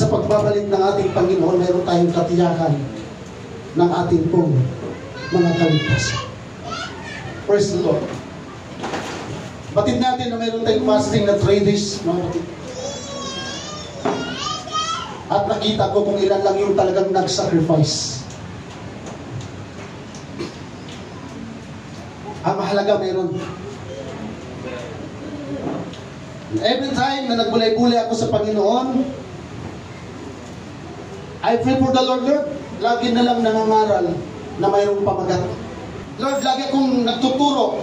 sa pagbabalik ng ating Panginoon, mayroon tayong katiyakan ng ating pong mga kaligtasan. Praise the Lord. Batid natin na mayroon tayong fasting na 3 days, mga batid. At nakita ko kung ilan lang yung talagang nag-sacrifice. Ang mahalaga mayroon. Every time na nagbulay-bulay ako sa Panginoon, I pray for the Lord, Lord, lagi na lang nangangaral na mayroong pamagat. Lord, lagi akong nagtuturo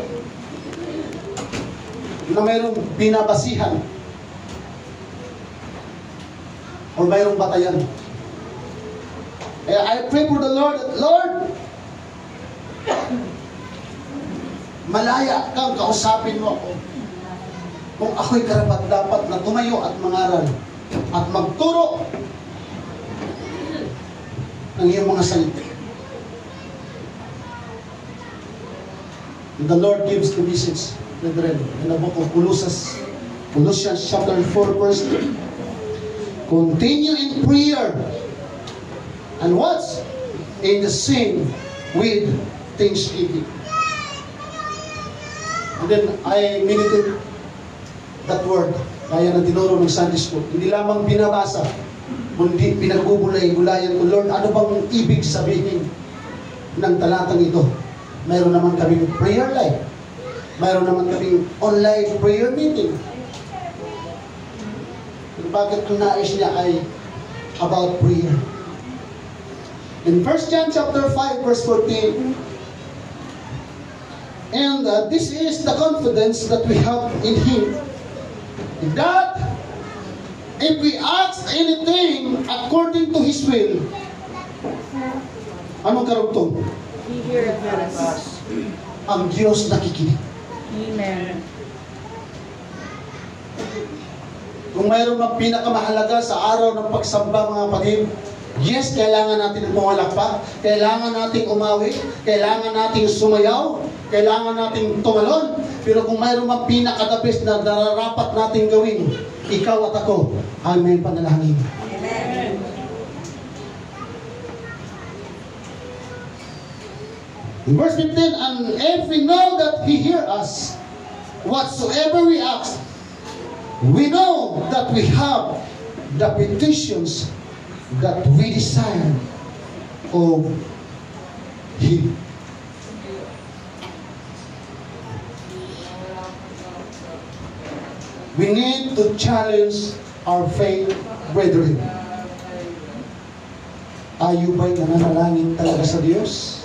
na mayroong binabasihan o mayroong batayan. I pray for the Lord, Lord, malaya kang kausapin mo ako kung ako'y karapat-dapat na tumayo at mangaral at magturo ng iyong mga salita. The Lord gives the message, brethren, in the book of Colossians chapter 4, verse 2. Continue in prayer and what? In the same with thanksgiving. And then I meditate that word, kaya na tinuro ng Sunday school. Hindi lamang binabasa, kundi pinagbubulay-gulayan ko, Lord, ano bang ibig sabihin ng talatang ito? Mayroon naman kaming prayer life. Mayroon naman kaming online prayer meeting. Bakit ang nais niya ay about prayer? In 1 John chapter 5, verse 14, and this is the confidence that we have in Him, that if we ask anything according to His will, anong karugtong? He hears us. Ang Diyos nakikinig. Amen. Kung mayroon mang pinakamahalaga sa araw ng pagsamba, mga kapatid, yes, kailangan natin pumalakpak, kailangan nating umawi, kailangan nating sumayaw, kailangan nating tumalon. Pero kung mayroon mang pinakadabis na nararapat nating gawin, ikaw at ako ay may panalangin. Amen. In verse 15, and if we know that He hears us, whatsoever we ask, we know that we have the petitions that we desire of Him. We need to challenge our faith, brethren. Tayo ba'y nananalangin talaga sa Diyos?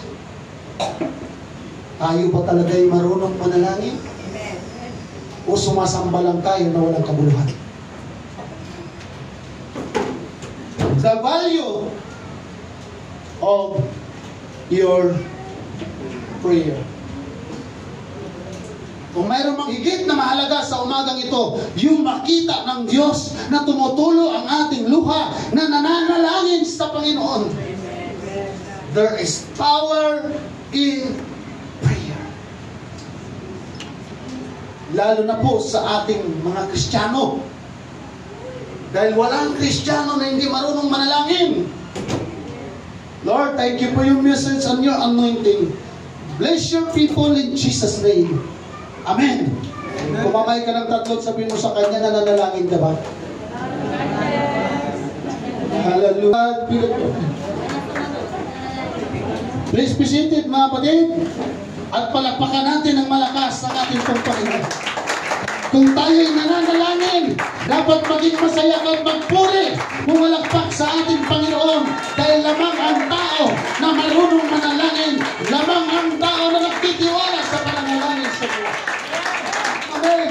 Tayo ba talaga'y marunong manalangin? O sumasamba lang tayo na walang kabuluhan? The value of your prayer. Kung mayroon mang higit na mahalaga sa umagang ito, yung makita ng Diyos na tumutulo ang ating luha na nananalangin sa Panginoon. There is power in prayer. Lalo na po sa ating mga Kristiyano. Dahil walang Kristiyano na hindi marunong manalangin. Lord, thank you for your message and your anointing. Bless your people in Jesus' name. Amen. Kung mamay ka ng tatlo, sabihin mo sa Kanya, nananalangin ka ba? Hallelujah. Please be seated, mga kapatid. At palakpakan natin ng malakas ang ating Panginoon. Kung tayo'y nananalangin, dapat maging masaya kang magpuri, pumalakpak sa ating Panginoon. Dahil lamang ang tao na marunong manalangin, lamang ang tao na nagtitiwala sa pananalangin sa Diyos. Amen.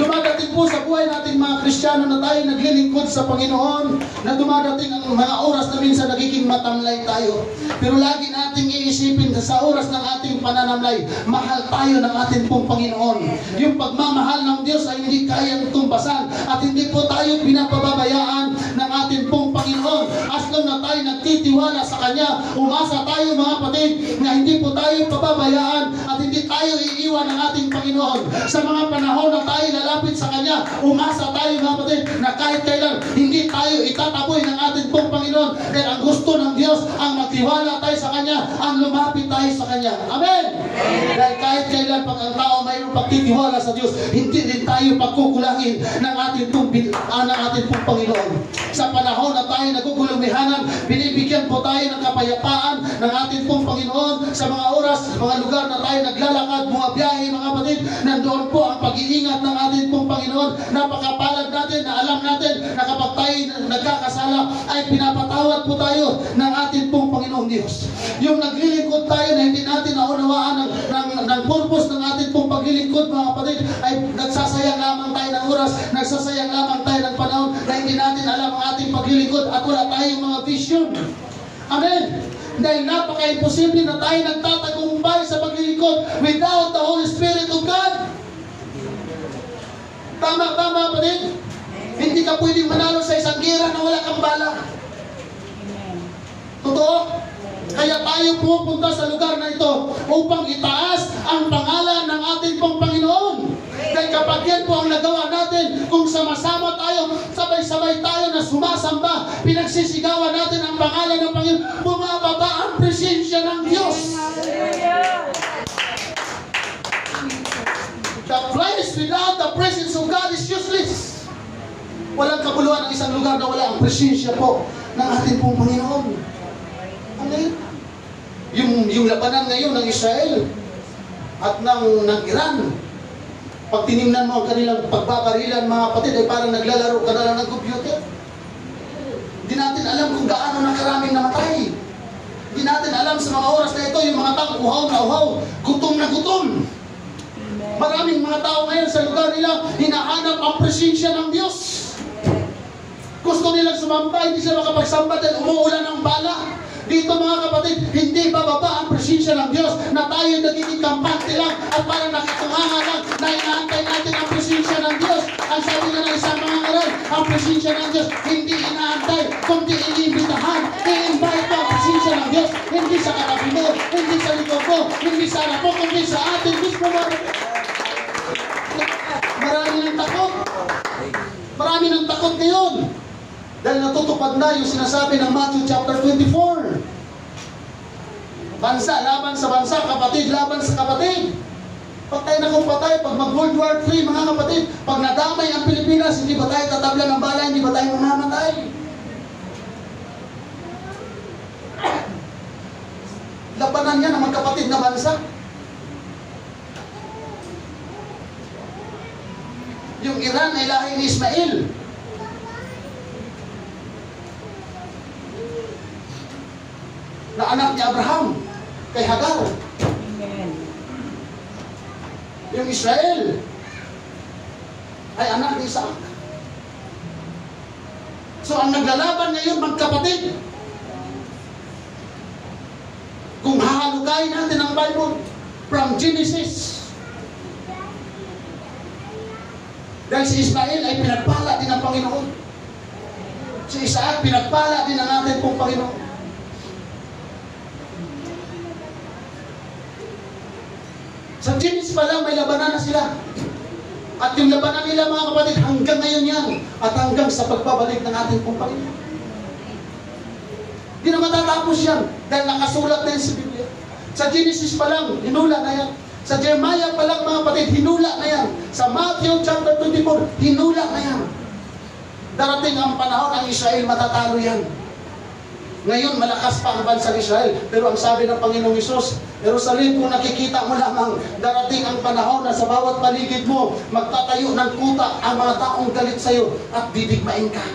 Dumadating po sa buhay natin mga Kristiyano na tayo naglilingkod sa Panginoon, na dumadating ang mga oras na minsan nagiging matamlay tayo. Pero lagi nating iisipin sa oras ng ating pananamlay, mahal tayo ng ating pong Panginoon. Yung pagmamahal ng Diyos ay hindi kayang tumbasan at hindi po tayo pinapababayaan ng ating pong Panginoon. As long na tayo nagtitiwala sa Kanya, umasa tayo mga kapatid na hindi po tayo pababayaan at hindi tayo iiwan ng ating Panginoon. Sa mga panahon na tayo lalapit sa Kanya, umasa tayo mga kapatid na kahit kailan hindi tayo Panginoon. Dahil ang gusto ng Diyos, ang magtiwala tayo sa Kanya, ang lumapit tayo sa Kanya. Amen! Dahil kahit kailan pag ang tao mayroong pagtitiwala sa Diyos, hindi din tayo pagkukulangin ng ating pong Panginoon. Sa panahon na tayo nagugulumihanan, binibigyan po tayo ng kapayapaan ng ating pong Panginoon. Sa mga oras, mga lugar na tayo naglalakad, bumabiyahe, mga kapatid, nandoon po ang pag-iingat ng ating pong Panginoon. Napakapalad natin na alam natin na kapag tayo nagkakasala ay pinapatawad po tayo ng ating pong Panginoong Diyos. Yung naglilingkod tayo na hindi natin naunawaan ng purpose ng ating pong paglilingkod, mga kapatid, ay nagsasayang lamang tayo ng oras, nagsasayang lamang tayo ng panahon na hindi natin alam ang ating paglilingkod at wala tayong mga vision. Amen! Dahil napaka-imposible na tayo nagtatagumpay sa paglilingkod without the Holy Spirit of God. Tama, kapatid? Hindi ka pwedeng manalo sa isang gira na wala kang bala. Totoo? Kaya tayo pupunta sa lugar na ito upang itaas ang pangalan ng ating pong Panginoon. Dahil kapag yan po ang nagawa natin, kung sama-sama tayo, sabay-sabay tayo na sumasamba, pinagsisigawan natin ang pangalan ng Panginoon, bumababa ang presensya ng Diyos. The place without the presence of God is useless. Walang kabuluhan ng isang lugar na wala ang presensya po ng ating pong Panginoon. Amen? Yung labanan ngayon ng Israel at ng Iran, pag tinignan mo ang kanilang pagbabarilan, mga kapatid, ay parang naglalaro ka na lang ng computer. Hindi natin alam kung gaano na karaming namatay. Hindi natin alam sa mga oras na ito, yung mga tao uhaw na uhaw, gutom na gutom. Maraming mga tao ngayon sa lugar nila, hinahanap ang presensya ng Diyos. Gusto nilang sumamba, hindi sila makapagsamba dahil umuulan ng bala. Dito mga kapatid, hindi bababa ang presensya ng Diyos na tayo nagiging kampante lang at parang nakitunganga lang na inaantay natin ang presensya ng Diyos. Ang sabi nga ng isang mga ngaral, ang presensya ng Diyos hindi inaantay, kundi iniimbitahan. I-invite mo ang presensya ng Diyos, hindi sa katabi mo, hindi sa likod mo, hindi sa harap mo, kundi sa atin mismo. Marami ng takot. Marami ng takot ngayon. Dahil natutupad na yung sinasabi ng Matthew chapter 24. Bansa laban sa bansa, kapatid laban sa kapatid. Patay na kung patay, pag mag-World War III, mga kapatid, pag nadamay ang Pilipinas, hindi ba tayo tatabla ng bala, hindi ba tayo mamamatay? Labanan yan ang magkapatid na bansa. Yung Iran ay lahi ni Ismail. Na anak ni Abraham kay Hagar. Amen. Yung Israel ay anak ni Isaac. So ang naglalaban ngayon magkapatid. Kung hahalukayin natin ang Bible from Genesis, dahil si Ismael ay pinagpala din ng Panginoon, si Isaac pinagpala din ng ating pong Panginoon. Sa Genesis pa lang may labanan na sila. At yung labanan nila mga kapatid hanggang ngayon yan. At hanggang sa pagbabalik ng ating pong Panginoon. Hindi na matatapos yan. Dahil nakasulat na yan sa Biblia. Sa Genesis pa lang, hinula na yan. Sa Jeremiah pa lang mga kapatid, hinula na yan. Sa Matthew chapter 24, hinula na yan. Darating ang panahon ang Israel, matatalo yan. Ngayon, malakas pa ang bansang Israel. Pero ang sabi ng Panginoong Hesus, Jerusalem, kung nakikita mo lamang, darating ang panahon na sa bawat paligid mo, magtatayo ng kuta ang mga taong galit sa iyo at didigmain ka.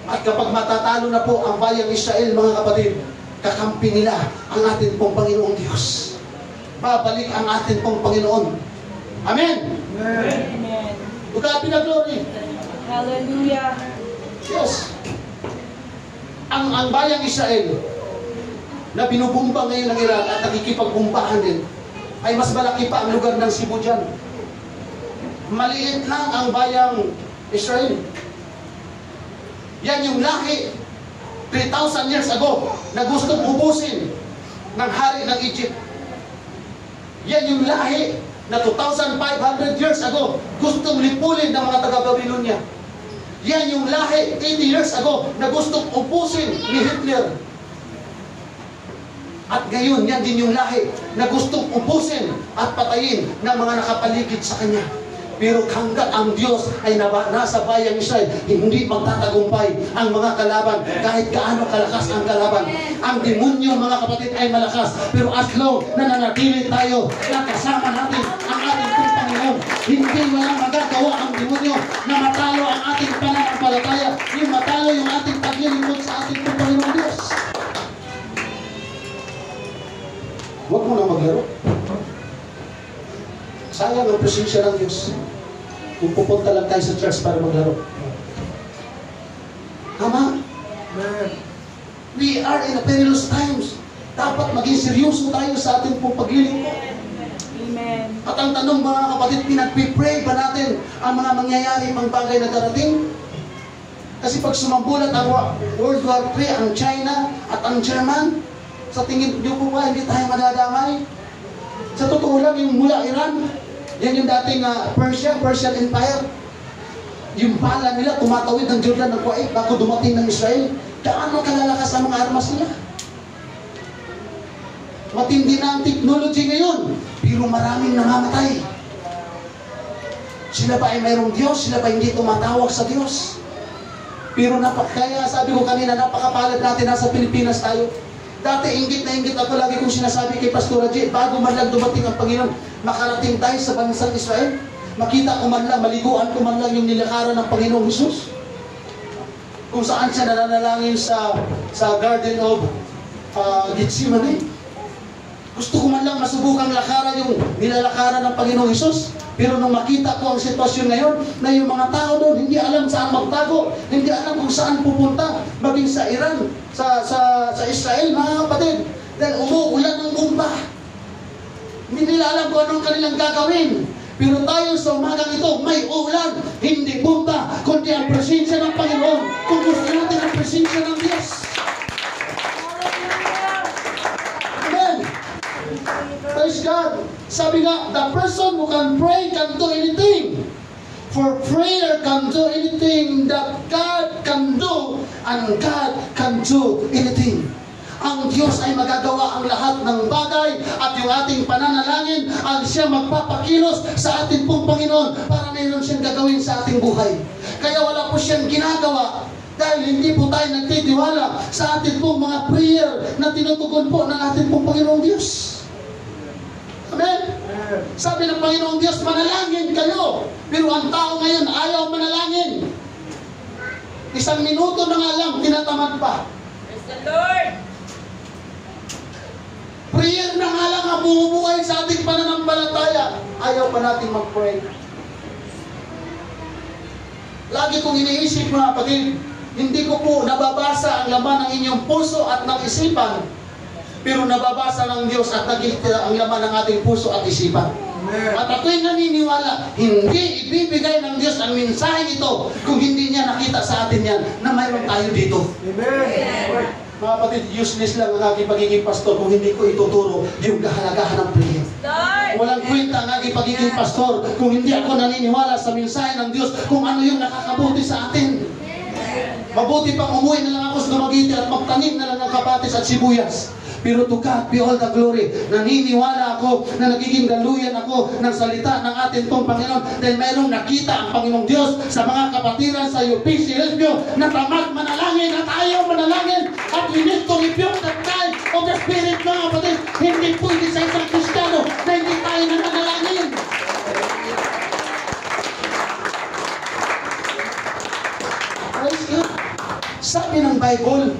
At kapag matatalo na po ang bayang Israel, mga kapatid, kakampi nila ang ating pong Panginoong Diyos. Babalik ang ating pong Panginoon. Amen! Amen. Tugabi na glory. Hallelujah. Yes. Ang bayang Israel na binubumba ngayon ng Iran at nakikipagbumbahan din ay mas malaki pa ang lugar ng Cebu dyan. Maliit lang ang bayang Israel. Yan yung lahi 3,000 years ago na gustong ubusin ng hari ng Egypt. Yan yung lahi na 2,500 years ago gustong lipulin ng mga taga-Babylonia. Yan yung lahi 80 years ago na gustong ubusin ni Hitler. At ngayon, yan din yung lahi na gustong ubusin at patayin ng mga nakapaligid sa kanya. Pero hanggat ang Diyos ay nasa bayang Israel, hindi magtatagumpay ang mga kalaban kahit gaano kalakas ang kalaban. Ang demonyo, mga kapatid, ay malakas. Pero as long na nanatili tayo na kasama natin ang ating Panginoon, hindi walang magagawa ang demonyo na matalo ang ating pananampalataya, yung matalo yung ating paglilingkod sa ating Panginoon Diyos. Huwag mo na maglaro. Sayang ang presensya ng Diyos kung pupunta lang tayo sa church para maglaro. Tama? We are in a perilous times. Dapat maging seryoso tayo sa ating pong paglilingkod. Amen. At ang tanong, mga kapatid, pinag-pray ba natin ang mga mangyayari pang bagay na darating? Kasi pag sumambulat ang World War III, ang China at ang German, sa tingin niyo po ba hindi tayo madadamay? Sa totoo lang, yung mula Iran, yan yung dating Persian Empire. Yung bala nila, tumatawid ng Jordan ng Kuwait bago dumating ng Israel. Gaano kalalakas ang mga armas nila? Matindi na ang technology ngayon, pero maraming namamatay. Sila ba ay mayroong Diyos? Sila ba hindi tumatawag sa Diyos? Pero kaya sabi ko kanina, napakapalad natin, nasa Pilipinas tayo. Dati, inggit na inggit ako, lagi kong sinasabi kay Pastor Raji, bago man lang dumating ang Panginoon, makarating tayo sa bansang Israel, makita ko man lang, maliguan ko man lang yung nilakaran ng Panginoong Jesus. Kung saan siya nananalangin sa Garden of Gethsemane. Gusto ko man lang masubukang lakaran yung nilalakaran ng Panginoong Jesus. Pero nung makita ko ang sitwasyon ngayon, na yung mga tao doon, hindi alam saan magtago, hindi alam kung saan pupunta, maging sa Iran, sa Israel, mga kapatid. Dahil umuulan ng bomba. Hindi nila alam kung anong kanilang gagawin. Pero tayo sa umagang ito, may ulan, hindi bomba, kundi ang presensya ng Panginoon. Kung gusto natin ang presensya ng Diyos. Amen. Praise God. Sabi nga, the person who can pray can do anything. For prayer can do anything that God can do, and God can do anything. Ang Diyos ay magagawa ang lahat ng bagay, at yung ating pananalangin ang siya magpapakilos sa ating pong Panginoon para mayroon siyang gagawin sa ating buhay. Kaya wala po siyang ginagawa dahil hindi po tayo nagtitiwala sa ating pong mga prayer na tinutugon po ng ating pong Panginoong Diyos. Amen? Sabi ng Panginoong Diyos, manalangin kayo. Pero ang tao ngayon ayaw manalangin. 1 minuto na nga lang, tinatamad pa. Praise the Lord! Prayer na nga lang ang bumubuhay sa ating pananampalataya. Ayaw pa natin mag-pray. Lagi kong iniisip, mga kapatid, hindi ko po nababasa ang laman ng inyong puso at ng isipan, pero nababasa ng Diyos at nakikita ang laman ng ating puso at isipan. At ako'y naniniwala, hindi ibibigay ng Diyos ang mensahe ito kung hindi niya nakita sa atin yan na mayroon tayo dito. Amen. Mga kapatid, useless lang ang aking pagiging pastor kung hindi ko ituturo yung kahalagahan ng prayer. Walang kwenta ang aking pagiging pastor kung hindi ako naniniwala sa mensahe ng Diyos kung ano yung nakakabuti sa atin. Mabuti pang umuwi na lang ako sa Dumaguete at magtanim na lang ng kapatis at sibuyas. Pero to God be all the glory. Naniniwala ako na nagiging daluyan ako ng salita ng ating pong Panginoon dahil mayroong nakita ang Panginoong Diyos sa mga kapatiran sa UPC Rescue na tamad manalangin at ayaw manalangin, at we need to rebuke the pride of the Spirit, mga kapatid. Hindi pwede sa isang Kristiyano na hindi tayo nananalangin. Praise God. Sabi ng Bible,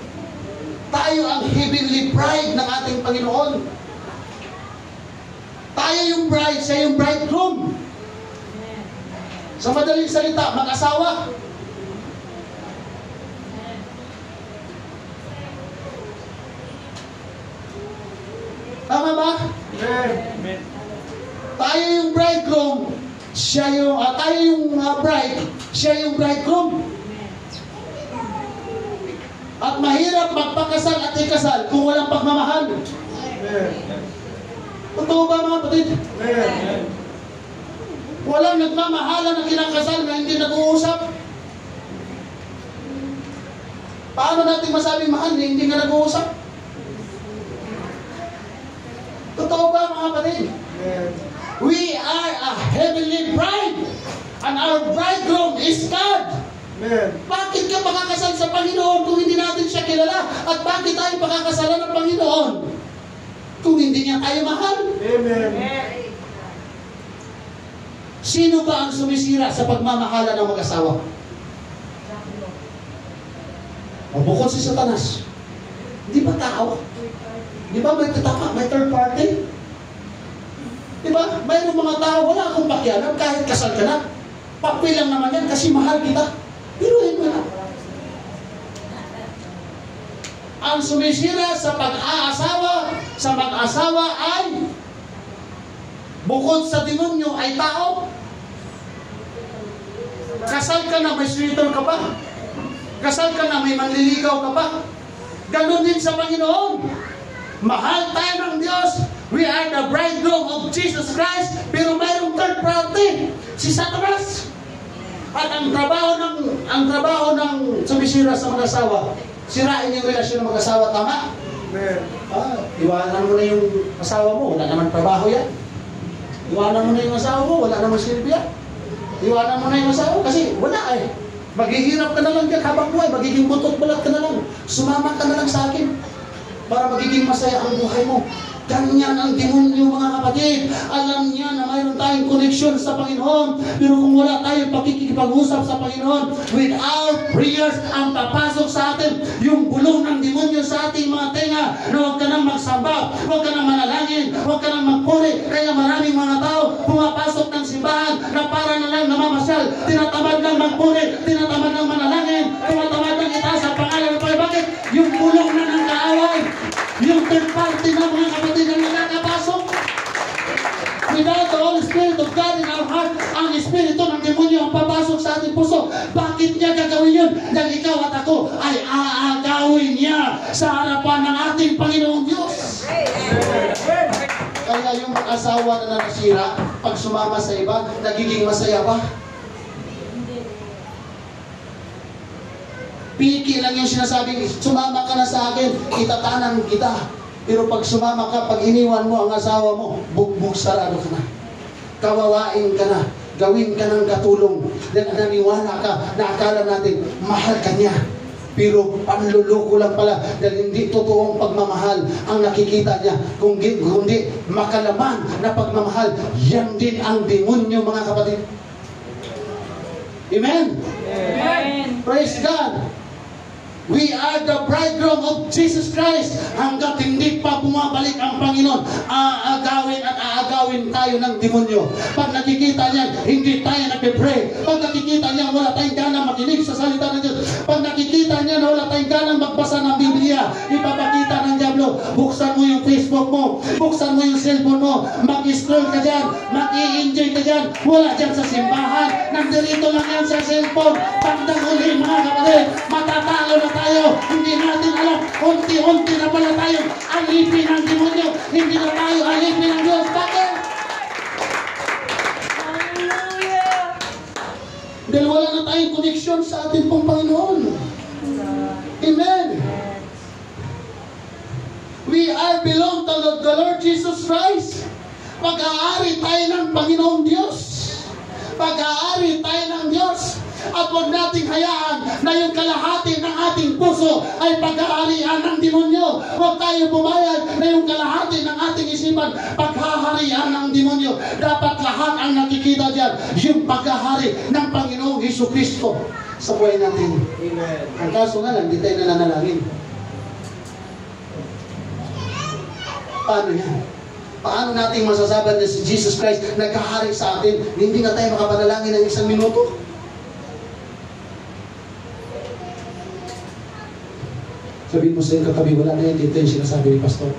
tayo ang heavenly bride ng ating Panginoon. Tayo yung bride, siya yung bridegroom. Sa madaling salita, mag-asawa. Tama ba? Amen. Tayo yung bridegroom, siya yung, tayo yung bride, siya yung bridegroom. At mahirap magpakasal at ikasal kung walang pagmamahal. Totoo ba, mga kapatid? Walang nagmamahalan na kinakasal na hindi nag-uusap. Paano natin masabing mahal na hindi nga nag-uusap? Totoo ba mga kapatid? We are a heavenly bride and our bridegroom is God. Amen. Bakit ka pakakasal sa Panginoon kung hindi natin siya kilala? At bakit tayo pakakasalan ng Panginoon kung hindi niya tayo mahal? Amen. Sino ba ang sumisira sa pagmamahala ng mag-asawa? O bukod si Satanas. Di ba tao? Di ba may tatama, may third party? Di ba? Mayroong mga tao, wala akong pakialam kahit kasal ka na. Papel lang naman yan kasi mahal kita. Piruin mo na. Ang sumisira sa pag-aasawa, sa mag-asawa ay bukod sa demonyo ay tao. Kasal ka na, may sweeter ka pa. Kasal ka na, may manliligaw ka pa. Ganon din sa Panginoon. Mahal tayo ng Diyos. We are the bridegroom of Jesus Christ. Pero mayroong third party, si Satanas. At ang trabaho ng sumisira sa mag-asawa, sirain yung relasyon ng mag-asawa, tama? Amen. Iwanan mo na yung asawa mo, wala naman trabaho yan. Iwanan mo na yung asawa mo, wala naman silbi yan. Iwanan mo na yung asawa kasi wala eh. Maghihirap ka na lang dyan habang buhay, magiging butot balat ka na lang. Sumama ka na lang sa akin para magiging masaya ang buhay mo. Ganyan ang demonyo mga kapatid. Alam niya na mayroon tayong connection sa Panginoon. Pero kung wala tayong pakikipag-usap sa Panginoon, with our prayers, ang papasok sa atin, yung bulong ng demonyo sa ating mga tenga, na huwag ka nang magsamba, huwag ka nang manalangin, huwag ka nang magpuri. Kaya maraming mga tao pumapasok ng simbahan na para na lang namamasyal. Tinatamad lang magpuri, tinatamad lang manalangin, tinatamad lang itaas ang pangalan ng Panginoon. Bakit? Yung bulong na ng kaaway, yung third party na mga kapatid na nakakapasok. Without the Holy Spirit of God in our heart, ang Espiritu ng demonyo ang papasok sa ating puso. Bakit niya gagawin yun? Dahil ikaw at ako ay aagawin niya sa harapan ng ating Panginoong Diyos. Kaya yung mag-asawa na nasira, pag sumama sa iba, nagiging masaya pa. Piki lang yung sinasabing, sumama ka na sa akin, itatanan kita. Pero pag sumama ka, pag iniwan mo ang asawa mo, bugbog sarado ka na. Kawawain ka na. Gawin ka ng katulong. Dahil naniwala ka na akala natin, mahal ka niya. Pero panluloko lang pala dahil hindi totoong pagmamahal ang nakikita niya. Kundi makalaman na pagmamahal, yan din ang demonyo mga kapatid. Amen? Amen. Praise God! We are the bridegroom of Jesus Christ. Hanggat hindi pa bumabalik ang Panginoon, aagawin at aagawin tayo ng demonyo. Pag nakikita niya, hindi tayo nagpe-pray. Pag nakikita niya, wala tayong gana makinig sa salita ng Diyos. Pag nakikita niya na wala tayong gana magbasa ng Biblia, ipapakita ng Diablo, buksan mo yung Facebook mo, buksan mo yung cellphone mo, mag-scroll ka dyan, mag-i-enjoy ka dyan, wala dyan sa simbahan, nandito lang yan sa cellphone. Pagdang uli mga kapatid, matatalo na tayo, hindi natin alam, unti-unti na pala tayo alipin ng demonyo, hindi na tayo alipin ng Diyos. Bakit? Hallelujah. Dahil wala na tayong connection sa ating pong Panginoon. Amen. We are belong to the Lord Jesus Christ. Pag-aari tayo ng Panginoong Diyos. Pag-aari tayo ng Diyos. At huwag nating hayaan na yung kalahati ng ating puso ay pag-aarian ng demonyo. Huwag tayo pumayag na yung kalahati ng ating isipan paghaharian ng demonyo. Dapat lahat ang nakikita dyan, yung paghahari ng Panginoong Jesucristo sa buhay natin. Amen. Ang kaso nga lang, hindi tayo nananalangin. Paano yan? Paano natin masasabi na si Jesus Christ nagkahari sa atin, hindi na tayo makapanalangin ng 1 minuto? Sabihin mo sa iyong katabi, wala na yan, dito yung sinasabi ni Pastor.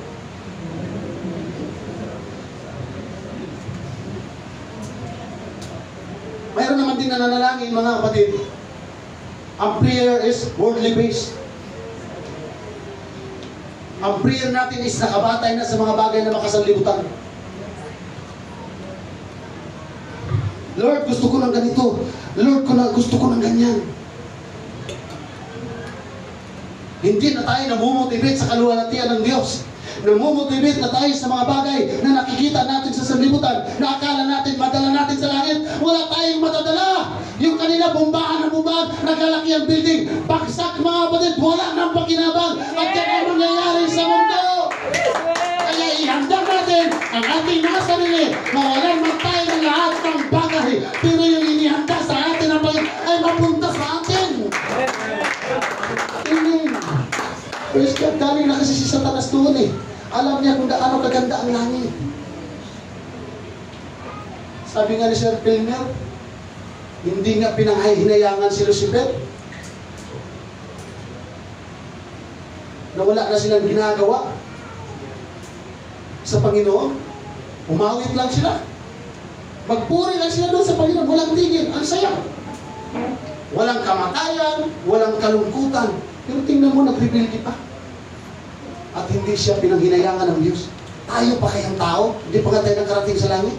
Mayroon naman din nananalangin mga kapatid. Ang prayer is worldly based. Ang prayer natin is nakabatay na sa mga bagay na makasanlibutan. Lord, gusto ko ng ganito. Lord, gusto ko ng ganyan. Hindi na tayo namumumotivate sa kaluwalhatian ng Diyos. Namumumotivate na tayo sa mga bagay na nakikita natin sa sanlibutan, na akala natin madala natin sa langit. Wala tayong matadala. Yung kanila bumbahan ng bumbag, nagalaki ang building, bagsak mga kapatid, wala nang pakinabang. At yan ang nangyayari sa mundo. Kaya ihanda natin ang ating mga sarili, mawalan man tayo ng lahat ng bagay, pero yung inihanda sa atin ang bagay ay mapunta sa atin. Amen. Praise God, galing na kasi si Satanas doon eh. Alam niya kung gaano kaganda ang langit. Sabi nga ni Sir Pilmer, hindi nga pinahihinayangan si Lucifer. Na wala na silang ginagawa sa Panginoon. Umawit lang sila. Magpuri lang sila doon sa Panginoon. Walang tigil. Ang saya. Walang kamatayan, walang kalungkutan. Pero tingnan mo, nag-rebelde pa. At hindi siya pinanghinayangan ng Diyos. Tayo pa kayang tao? Hindi pa nga tayo nakarating sa langit?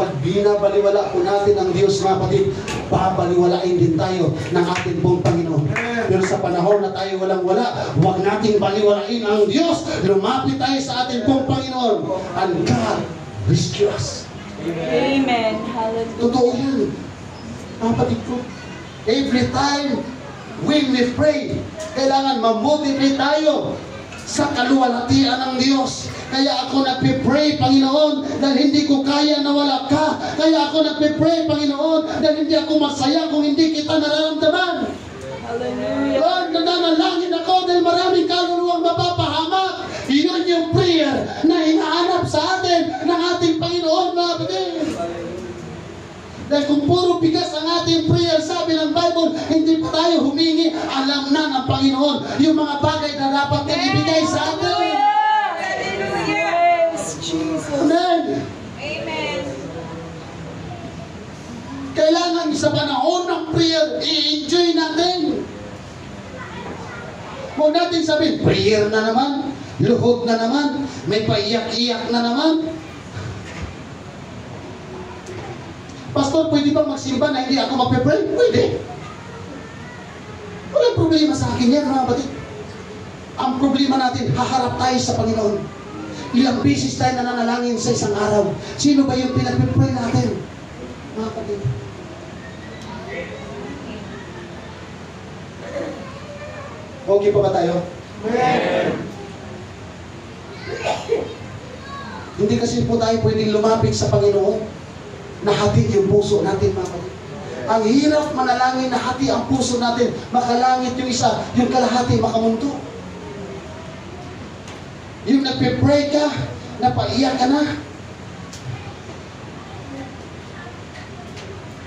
Pag binabaliwala po natin ang Diyos, mga kapatid, babaliwalain din tayo ng ating pong Panginoon. Pero sa panahon na tayo walang-wala, huwag nating baliwalain ang Diyos. Lumapit tayo sa ating pong Panginoon. And God rescue us. Amen. Hallelujah. Totoo yan. Mga kapatid ko, every time when we pray, kailangan ma-motivate tayo sa kaluwalhatian ng Diyos. Kaya ako nagpipray, Panginoon, dahil hindi ko kaya na wala ka. Kaya ako nagpipray, Panginoon, dahil hindi ako masaya kung hindi kita nararamdaman. Hallelujah. Lord, nananalangin ako dahil maraming kaluluwang mapapahamak. Iyon yung prayer na hinahanap sa atin ng ating Panginoon, mga kapatid. Dahil kung puro bigas ang ating prayer, sabi ng Bible, hindi pa tayo humingi, alam na ng Panginoon yung mga bagay na dapat na ibigay sa atin. Hallelujah. Yes, Jesus. Amen. Amen. Kailangan sa panahon ng prayer, i-enjoy natin. Huwag natin sabihin, prayer na naman, luhod na naman, may paiyak-iyak na naman. Pastor, pwede ba magsimba na hindi ako magpe-pray? Pwede. Walang problema sa akin yan, mga kapatid. Ang problema natin, haharap tayo sa Panginoon. Ilang beses tayo nananalangin sa isang araw. Sino ba yung pinagpe-pray natin? Mga kapatid. Okay pa ba tayo? Hindi kasi po tayo pwedeng lumapit sa Panginoon na hati yung puso natin, mga kapatid. Ang hirap manalangin na hati ang puso natin, makalangit yung isa, yung kalahati makamunto. Yung nagpe-pray ka, napaiyak ka na.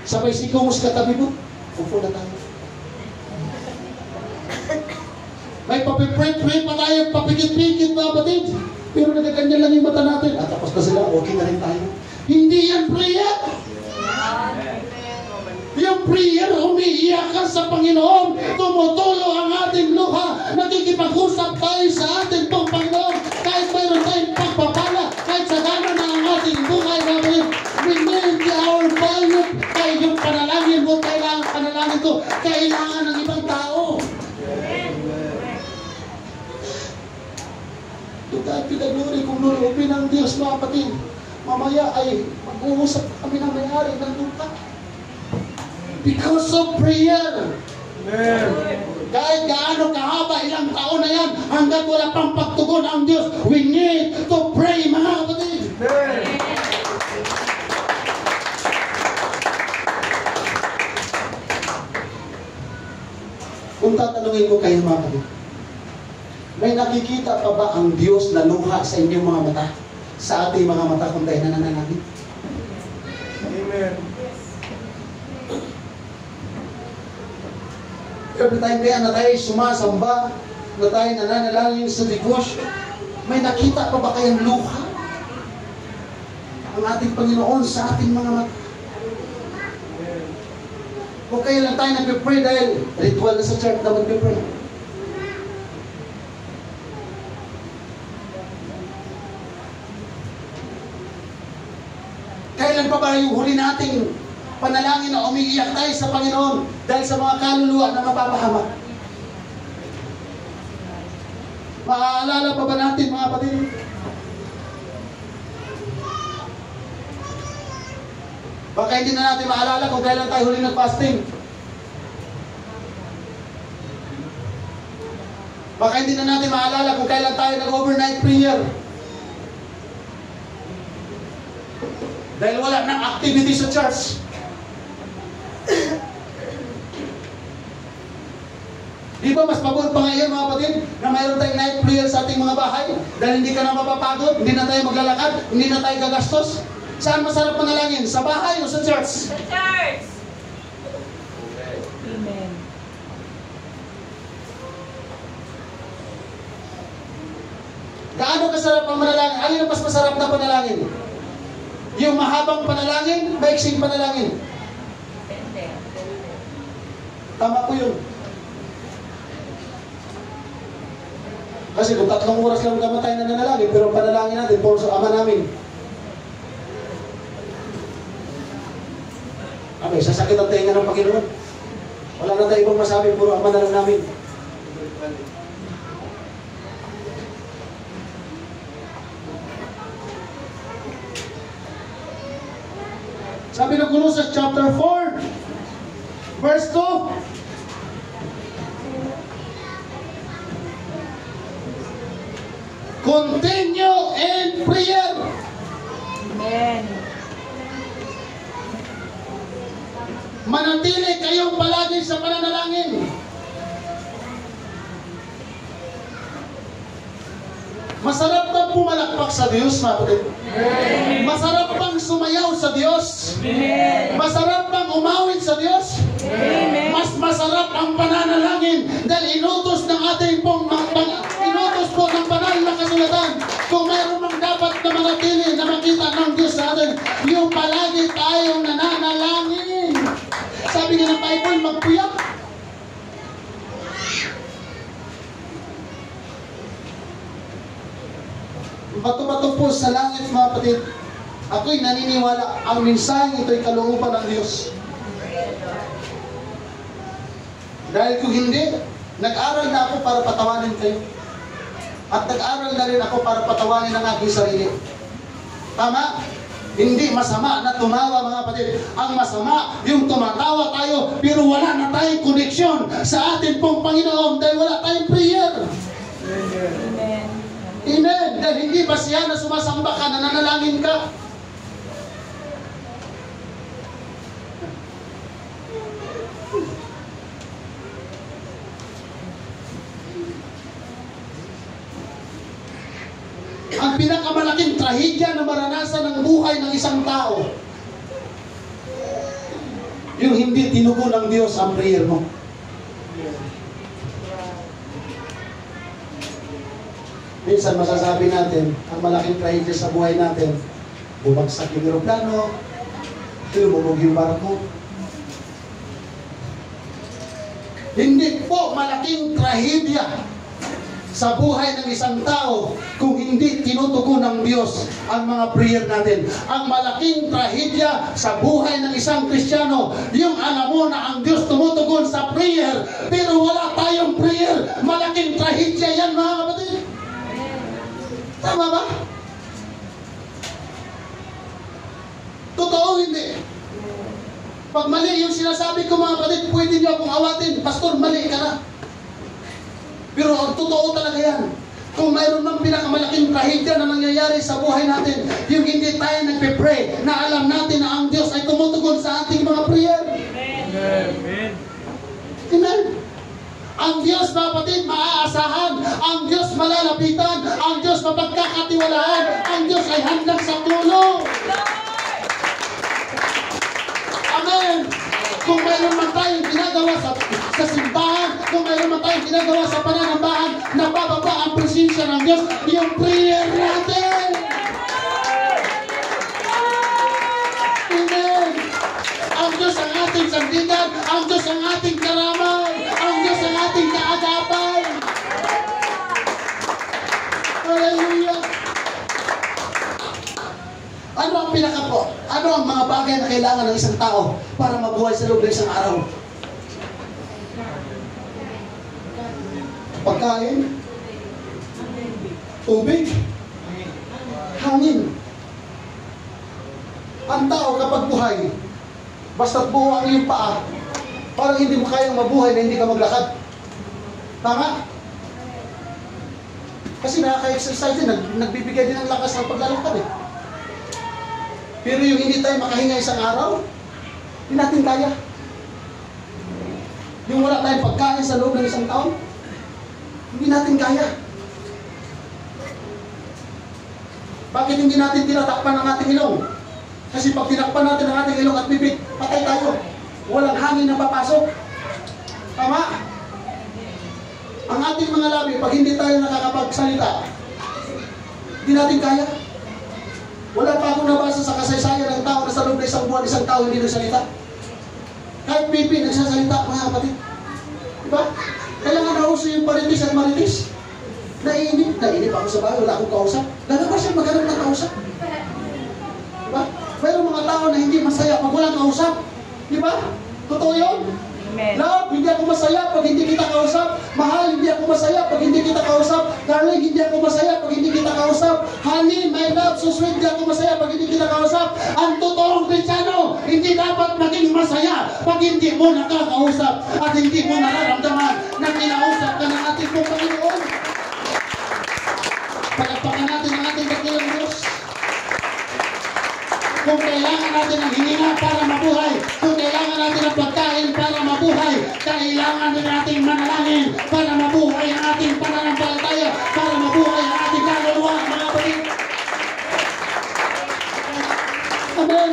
Sabay sikong sa katabi mo, upo na tayo. May pape-pray pa tayo, papikit-pikit, mga kapatid. Pero nagaganyan lang yung mata natin. At tapos na sila, okay na rin tayo. Hindi yan prayer. Yung prayer, umiiyak ka sa Panginoon, tumutulo ang ating luha, nakikipag-usap tayo sa ating pong Panginoon, kahit mayroon tayong pagpapala, kahit sagana na ang ating buhay namin, remain our value, kahit yung panalangin mo, kailangan panalangin ko, kailangan ng ibang tao. To God be the glory kung lulupin ng Diyos, mga kapatid. Mamaya ay mag-uusap kami ng may-ari ng lupa. Because of prayer. Amen. Kahit gaano kahaba, ilang taon na yan, hanggang wala pang pagtugon ang Diyos, we need to pray, mga kapatid. Amen. Kung tatanungin ko kayo, mga kapatid, may nakikita pa ba ang Diyos na luha sa inyong mga mata? Sa ating mga mata kung tayo nananalangin? Amen. Every time kaya na tayo sumasamba, na tayo nananalangin sa devotion, may nakita pa ba kayang luha ang ating Panginoon sa ating mga mata? O kaya lang tayo nagpipray dahil ritual na sa church na magpipray? Kailan pa ba yung huli nating panalangin na umiiyak tayo sa Panginoon dahil sa mga kaluluwa na mapapahamak? Maaalala pa ba natin mga kapatid? Baka hindi na natin maalala kung kailan tayo huling nag-fasting. Baka hindi na natin maalala kung kailan tayo nag-overnight prayer. Dahil wala nang activity sa church. Di ba mas pabor pa ngayon mga kapatid na mayroon tayong night prayer sa ating mga bahay? Dahil hindi ka na mapapagod, hindi na tayo maglalakad, hindi na tayo gagastos. Saan masarap manalangin? Sa bahay o sa church? Sa church. Amen. Gaano kasarap ang manalangin? Alin ang mas masarap na panalangin? Yung mahabang panalangin, maiksing panalangin. Tama po yun. Kasi kung 3 oras lang naman tayo nananalangin, pero ang panalangin natin, puro sa Ama namin. Okay, sasakit ang tenga ng Panginoon. Wala na tayo ibang masabi, puro Ama na lang namin. Sabi ng Colossians chapter 4, verse 2, continue in prayer. Amen. Manatili kayong palagi sa pananalangin. Masarap bang pumalakpak sa Diyos, mga kapatid? Masarap bang sumayaw sa Diyos? Masarap bang umawit sa Diyos? Mas masarap ang pananalangin dahil inutos ng ating pong inutos po ng banal na kasulatan. Kung mayroon mang dapat na manatili na makita ng Diyos sa atin, yung palagi tayong nananalangin. Sabi nga ng Bible, magpuyak. Bato-bato po sa langit, mga kapatid. Ako'y naniniwala ang mensahe ito'y kalooban ng Diyos. Dahil kung hindi, nag-aral na ako para patawanin kayo. At nag-aral na rin ako para patawanin ang aking sarili. Tama? Hindi masama na tumawa, mga kapatid. Ang masama, yung tumatawa tayo, pero wala na tayong koneksyon sa ating pong Panginoon dahil wala tayong prayer. Amen. Amen. Dahil hindi ba siya na sumasamba ka, nananalangin ka? Ang pinakamalaking trahedya na maranasan ng buhay ng isang tao, yung hindi tinugon ng Diyos ang prayer mo. Minsan masasabi natin, ang malaking trahedya sa buhay natin, bumagsak yung aeroplano, lumubog yung barko. Hindi po malaking trahedya sa buhay ng isang tao kung hindi tinutugon ng Diyos ang mga prayer natin. Ang malaking trahedya sa buhay ng isang Kristiyano, yung alam mo na ang Diyos tumutugon sa prayer, pero wala tayong prayer. Malaking trahedya yan, mga kapatid. Tama ba? Totoo hindi. Pag mali yung sinasabi ko, mga kapatid, pwede niyo akong awatin. Pastor, mali ka na. Pero ang totoo talaga yan. Kung mayroon ng pinakamalaking trahedya na nangyayari sa buhay natin, yung hindi tayo nagpe-pray, na alam natin na ang Diyos ay tumutugon sa ating mga prayer. Amen. Amen. Ang Diyos, mga kapatid, maaasahan. Ang Diyos malalapitan. Ang Diyos mapagkakatiwalaan. Ang Diyos ay handang sa tulong. Amen. Kung mayroon man tayong ginagawa sa simbahan, kung mayroon man tayong ginagawa sa pananambahan, nabababa ang presensya ng Diyos, yung prayer natin. Amen. Ang Diyos ang ating sandigan, ang Diyos ang ating karamay, ang Diyos ang ating kaagapan. Hallelujah. Ano ang mga bagay na kailangan ng isang tao para mabuhay sa loob ng isang araw? Pagkain, Tubig. Hangin. Ang tao kapag buhay, basta't buo ang iyong paa, parang hindi mo kayang mabuhay na hindi ka maglakad. Tama? Kasi nakaka-exercise din, nagbibigay din ng lakas ng paglalakad eh. Pero yung hindi tayo makahinga isang araw, hindi natin kaya. Yung wala tayong pagkain sa loob ng isang taon, hindi natin kaya. Bakit hindi natin tinatakpan ang ating ilong? Kasi pag tinakpan natin ang ating ilong at bibig, patay tayo. Walang hangin na papasok. Tama? Ang ating mga labi, pag hindi tayo nakakapagsalita, hindi natin kaya. Wala pa akong nabasa sa kasaysayan ng tao na sa loob na isang buwan, isang tao hindi nagsalita. Kahit pipi, nagsasalita, mga kapatid. Diba? Kailangan na uso yung paritis at maritis. Naiinip ako sa bahay, wala akong kausap. Lalabas siya maghanap ng kausap. Diba? Mayroong mga tao na hindi masaya pag walang kausap. Diba? Totoo yun? Amen. Love, hindi ako masaya pag hindi kita kausap. Mahal, hindi ako masaya pag hindi kita kausap. Darling, hindi ako masaya pag hindi kita kausap. Honey, my love, so sweet, hindi ako masaya pag hindi kita kausap. Ang totoong Kristiyano, hindi dapat maging masaya pag hindi mo nakakausap at hindi mo nararamdaman na kinausap ka ng ating Panginoon. Palagpakan natin ang ating dakilang Diyos. Kung kailangan natin ng hininga para mabuhay, kung kailangan natin ng pagkain para mabuhay, kailangan din natin manalangin para mabuhay ang ating pananampalataya, para mabuhay ang ating kaluluwa, mga kapatid. Amen.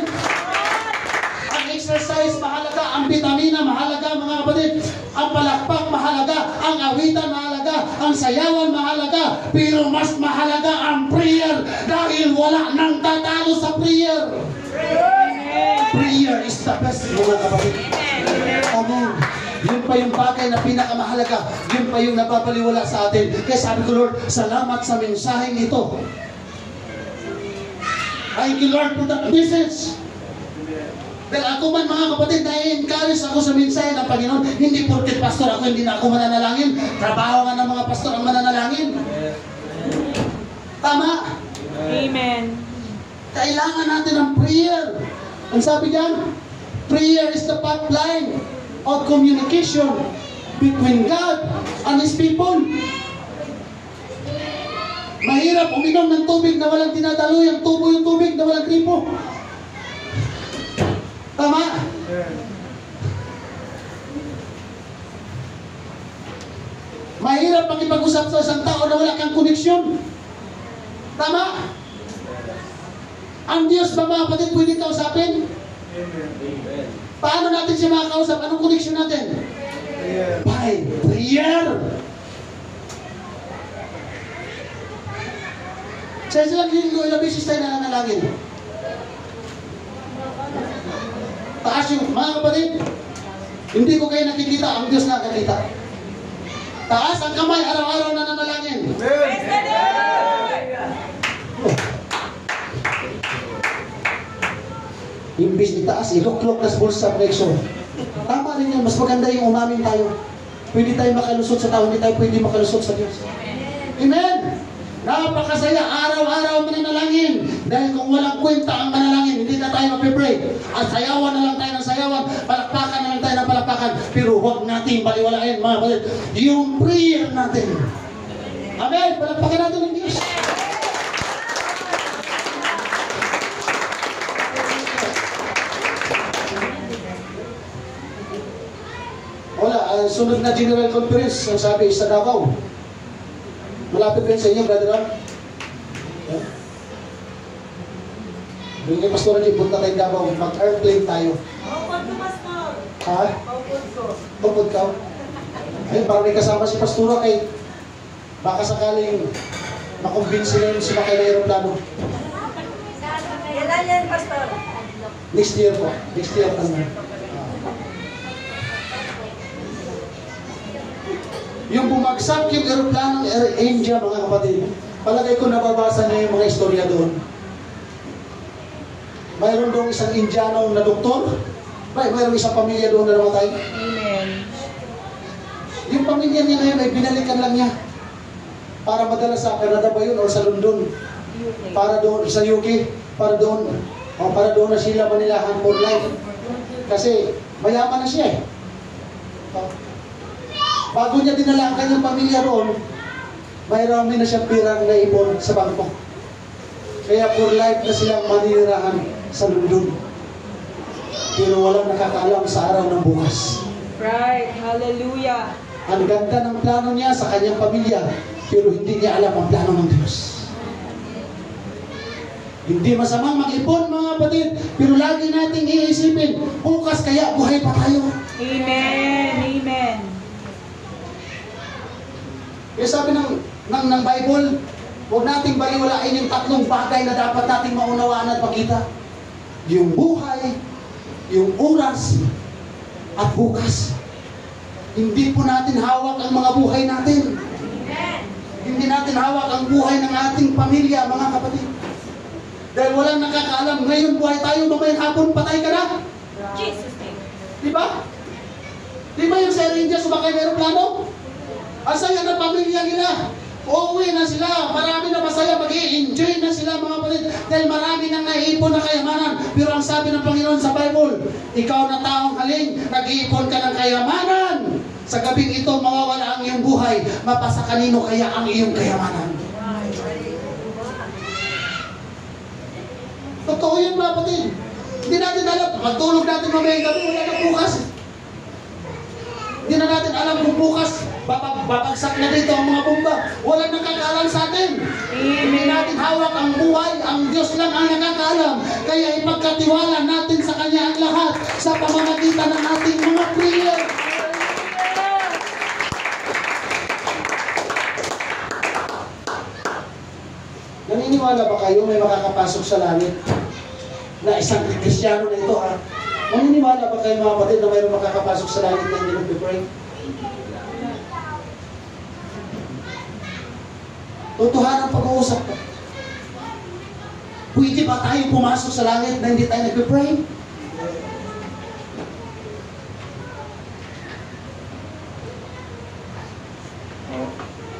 Ang exercise mahalaga, ang vitamina mahalaga, mga kapatid. Ang palakpak mahalaga, ang awitan mahalaga, ang sayawan mahalaga, pero mas mahalaga ang prayer dahil wala nang tatalo sa prayer. Prayer is the best, mga kapatid. Amen. Yun pa yung bagay na pinakamahalaga. Yun pa yung napapaliwala sa atin. Kaya sabi ko, Lord, salamat sa mensaheng ito. Thank you, Lord, for that message. Dahil ako man, mga kapatid, na-encourage ako sa mensahe ng Panginoon. Hindi porket pastor ako, hindi na ako mananalangin. Trabaho nga ng mga pastor ang mananalangin. Tama? Amen. Kailangan natin ng prayer. Ang sabi diyan, prayer is the pipeline of communication between God and His people. Mahirap uminom ng tubig na walang dinadaloy ang tubo yung tubig na walang gripo. Tama? Mahirap makipag-usap sa isang tao na wala kang koneksyon. Tama? Ang Diyos ba, mga kapatid, pwede kausapin? Paano natin siya makakausap? Anong koneksyon natin? By prayer. Sa ilang linggo, ilang beses tayo nananalangin. Taas yung, mga kapatid, hindi ko kayo nakikita, ang Diyos nakakita. Taas ang kamay, araw-araw na nanalangin. Imbis itaas, iluklok na sa bulsa flexor. Tama rin yan, mas maganda yung umamin tayo. Pwede tayo makalusot sa tao, hindi tayo pwede makalusot sa Diyos. Amen! Napakasaya, araw-araw mananalangin. Dahil kung walang kwenta ang manalangin, hindi na tayo mapipray. At sayawan na lang tayo ng sayawan, palakpakan na lang tayo ng palakpakan. Pero huwag natin baliwalain, mga kapatid, yung prayer natin. Amen! Palakpakan natin ng Diyos. Wala, sunod na General Conference, ang sabi sa Davao. Malapit rin sa inyo, Brother Ram. Doon yung pastor natin, punta tayo Davao, mag-airplane tayo. Pupod ko, pastor. Ha? Pupod ko. Tupod ka? Ayun, parang may kasama si Pastura kay baka sakaling makumbinsi na yun sumakay na aeroplano. Kailan yan, pastor? Next year po. Next year ano. Yung bumagsak yung aeroplano ng Air India, mga kapatid, palagay ko nababasa niyo yung mga istorya doon. Mayroon doon isang Indiano na doktor, mayroon isang pamilya doon na namatay. Amen. Yung pamilya niya ngayon ay binalikan lang niya. para madala sa Canada ba yun o sa London? Para doon sa UK, para doon na sila manilahan for life. Kasi mayaman na siya eh. Bago niya dinala ang kanyang pamilya roon, mayroon na siyang pirang naipon sa bangko. Kaya for life na silang manirahan sa London. Pero walang nakakaalam sa araw ng bukas. Right. Hallelujah. Ang ganda ng plano niya sa kanyang pamilya, pero hindi niya alam ang plano ng Diyos. Hindi masamang mag-ipon mga kapatid, pero lagi nating iisipin, bukas kaya buhay pa tayo. Amen. Amen. Kaya sabi ng Bible, huwag nating baliwalain yung tatlong bagay na dapat nating maunawaan at makita. Yung buhay, yung oras, at bukas. Hindi po natin hawak ang mga buhay natin. Hindi natin hawak ang buhay ng ating pamilya, mga kapatid. Dahil walang nakakaalam, ngayon buhay tayo, mamayang hapon, patay ka na. Jesus name. Di ba? Di ba yung sa India, sumakay meron plano? Ang saya ng pamilya nila. Uuwi na sila. Marami na masaya. Mag-i-enjoy na sila mga kapatid. Dahil marami nang naiipon na kayamanan. Pero ang sabi ng Panginoon sa Bible, ikaw na taong haling, nag-iipon ka ng kayamanan. Sa gabing ito, mawawala ang iyong buhay. Mapasa kanino kaya ang iyong kayamanan? Totoo yun mga kapatid. Hindi natin alam. Magtulog natin mamayang gabi. Wala na bukas. Hindi na natin alam kung bukas babagsak na dito ang mga bomba. Walang nakakaalam sa atin. Hindi natin hawak ang buhay. Ang Diyos lang ang nakakaalam. Kaya ipagkatiwala natin sa Kanya ang lahat sa pamamagitan ng ating mga prayer. Naniniwala ba kayo may makakapasok sa langit na isang Kristiyano na ito ha? Naniniwala ba kayo mga kapatid na mayroong makakapasok sa langit na hindi nagpipray? Totohanan pag-uusap ko. Pwede ba tayo pumasok sa langit na hindi tayo nagpipray?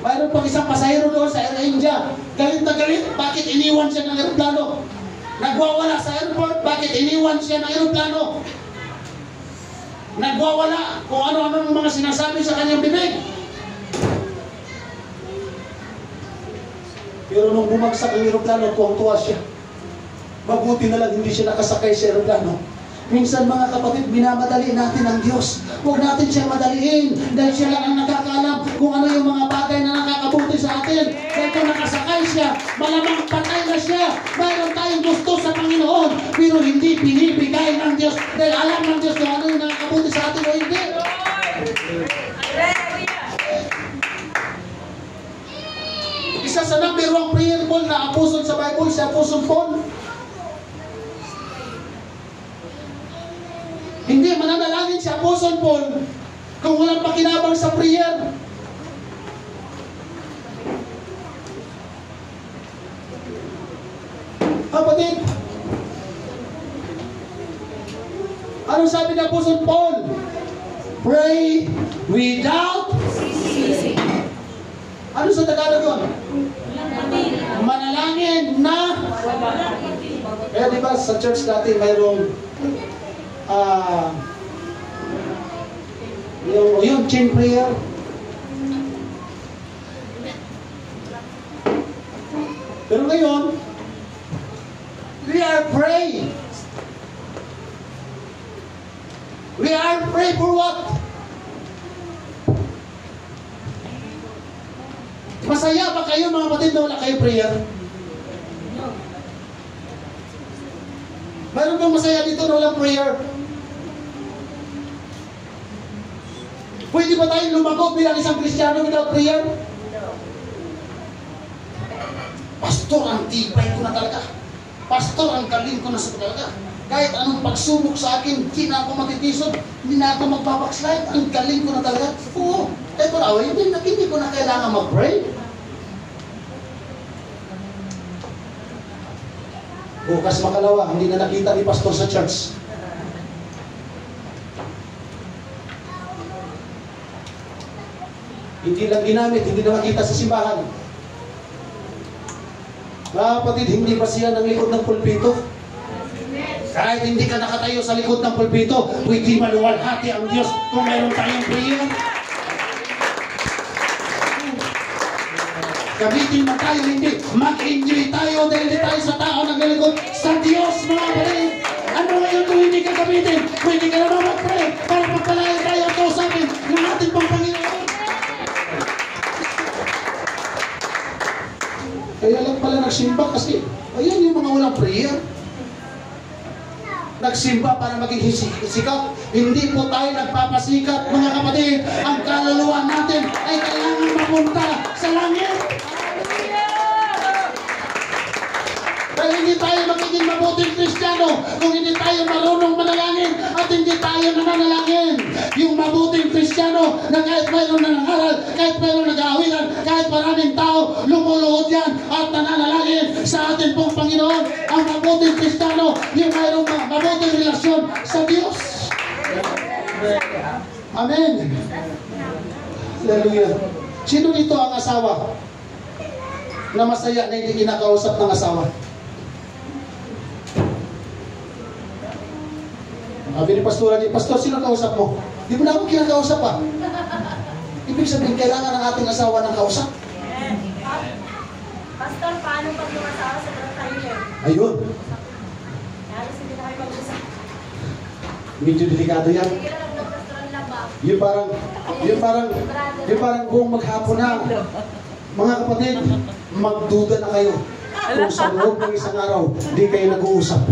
Mayroon pang isang pasahero doon sa Air India. Galit na galit. Bakit iniwan siya ng aeroplano? Nagwawala sa airport. Bakit iniwan siya ng aeroplano? Nagwawala kung ano-ano ng mga sinasabi sa kanyang bibig. Pero nung bumagsak ang aeroplano, tuwang-tuwa siya. Mabuti na lang hindi siya nakasakay sa aeroplano. Minsan mga kapatid, minamadali natin ang Diyos. Huwag natin siya madaliin dahil siya lang ang nakakaalam kung ano yung mga bagay na nakakabuti sa atin. Dahil kung nakasakay siya, malamang patay na siya. Mayroon tayong gusto sa Panginoon, pero hindi binibigay ng Diyos dahil alam ng Diyos kung ano yung nakakabuti sa atin o hindi. Isa sa number 1 prayer ball na apostle sa Bible, si Apostle Paul. Hindi mananalangin si Apostle Paul kung walang pakinabang sa prayer. Kapatid, anong sabi ni Apostle Paul? Pray without ceasing. Ano sa Tagalog yun? Manalangin na. Eh di ba sa church natin mayroong yung chain prayer. Pero ngayon, we are praying. We are praying for what? Masaya ba kayo mga kapatid na wala kayo prayer? Mayroon bang masaya dito na walang prayer? Pwede ba tayong lumago bilang isang Kristiyano without prayer? Pastor, ang tibay ko na talaga. Pastor, ang galing ko na sa talaga. Kahit anong pagsubok sa akin, hindi na ako matitisod, hindi na ako magbabackslide, ang galing ko na talaga. Oo, eto na, hindi ko na kailangan mag-pray. Bukas makalawa, hindi na nakita ni pastor sa church. Hindi lang ginamit, hindi na makita sa simbahan. Mga kapatid, hindi ba siya ng likod ng pulpito? Kahit hindi ka nakatayo sa likod ng pulpito, pwede maluwalhati ang Diyos kung mayroon tayong prayer. Gamitin man tayo, hindi. Mag-enjoy tayo dahil hindi tayo sa tao na galikod sa Diyos, mga kapatid. Ano ngayon kung hindi ka gamitin? Pwede ka naman mag-pray para pagpalayan tayo at kausapin ng ating pang Panginoon. Kaya lang pala nagsimba kasi ayan yung mga walang prayer. Nagsimba para maging sikap. Hindi po tayo nagpapasikap, mga kapatid. Ang kaluluwa natin ay kailangan mapunta sa langit. Dahil hindi tayo magiging mabuting Kristiyano kung hindi tayo marunong manalangin at hindi tayo nananalangin. Yung mabuting Kristiyano na kahit mayroon na nangaral, kahit mayroon nag-aawilan, kahit maraming tao, lumuluhod yan at nananalangin sa ating pong Panginoon. Ang mabuting Kristiyano, yung mayroong mabuting relasyon sa Diyos. Amen. Hallelujah. Sino dito ang asawa na masaya na hindi kinakausap ng asawa? Sabi ni Pastor, Pastor, sino kausap mo? Di mo na ako kinakausap pa. Ibig sabihin, kailangan ng ating asawa ng kausap. Pastor, paano pag yung asawa sa tayo? Ayun. Halos hindi na kayo mag-usap. Medyo delikado yan. Sige lang, Pastor, ang laba. Yung parang buong maghapon na. Mga kapatid, magduda na kayo. Kung sa loob ng isang araw, di kayo nag-uusap.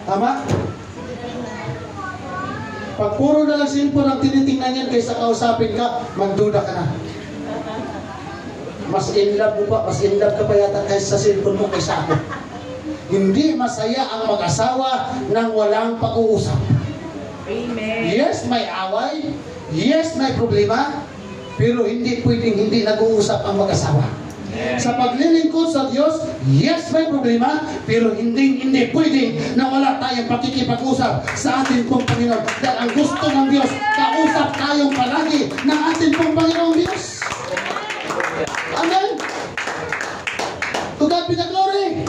Tama? Pag puro na lang cellphone ang tinitingnan yan kaysa kausapin ka, magduda ka na. Mas in love ka pa yata kaysa sa cellphone mo kaysa ako. Hindi masaya ang mag-asawa nang walang pag-uusap. Amen. Yes, may away. Yes, may problema. Pero hindi pwedeng hindi nag-uusap ang mag-asawa. Sa paglilingkod sa Diyos, yes, may problema, pero hindi pwedeng na wala tayong pakikipag-usap sa ating pong Panginoon. Dahil ang gusto ng Diyos, kausap tayong palagi ng ating pong Panginoong Diyos. Amen. To God be the glory.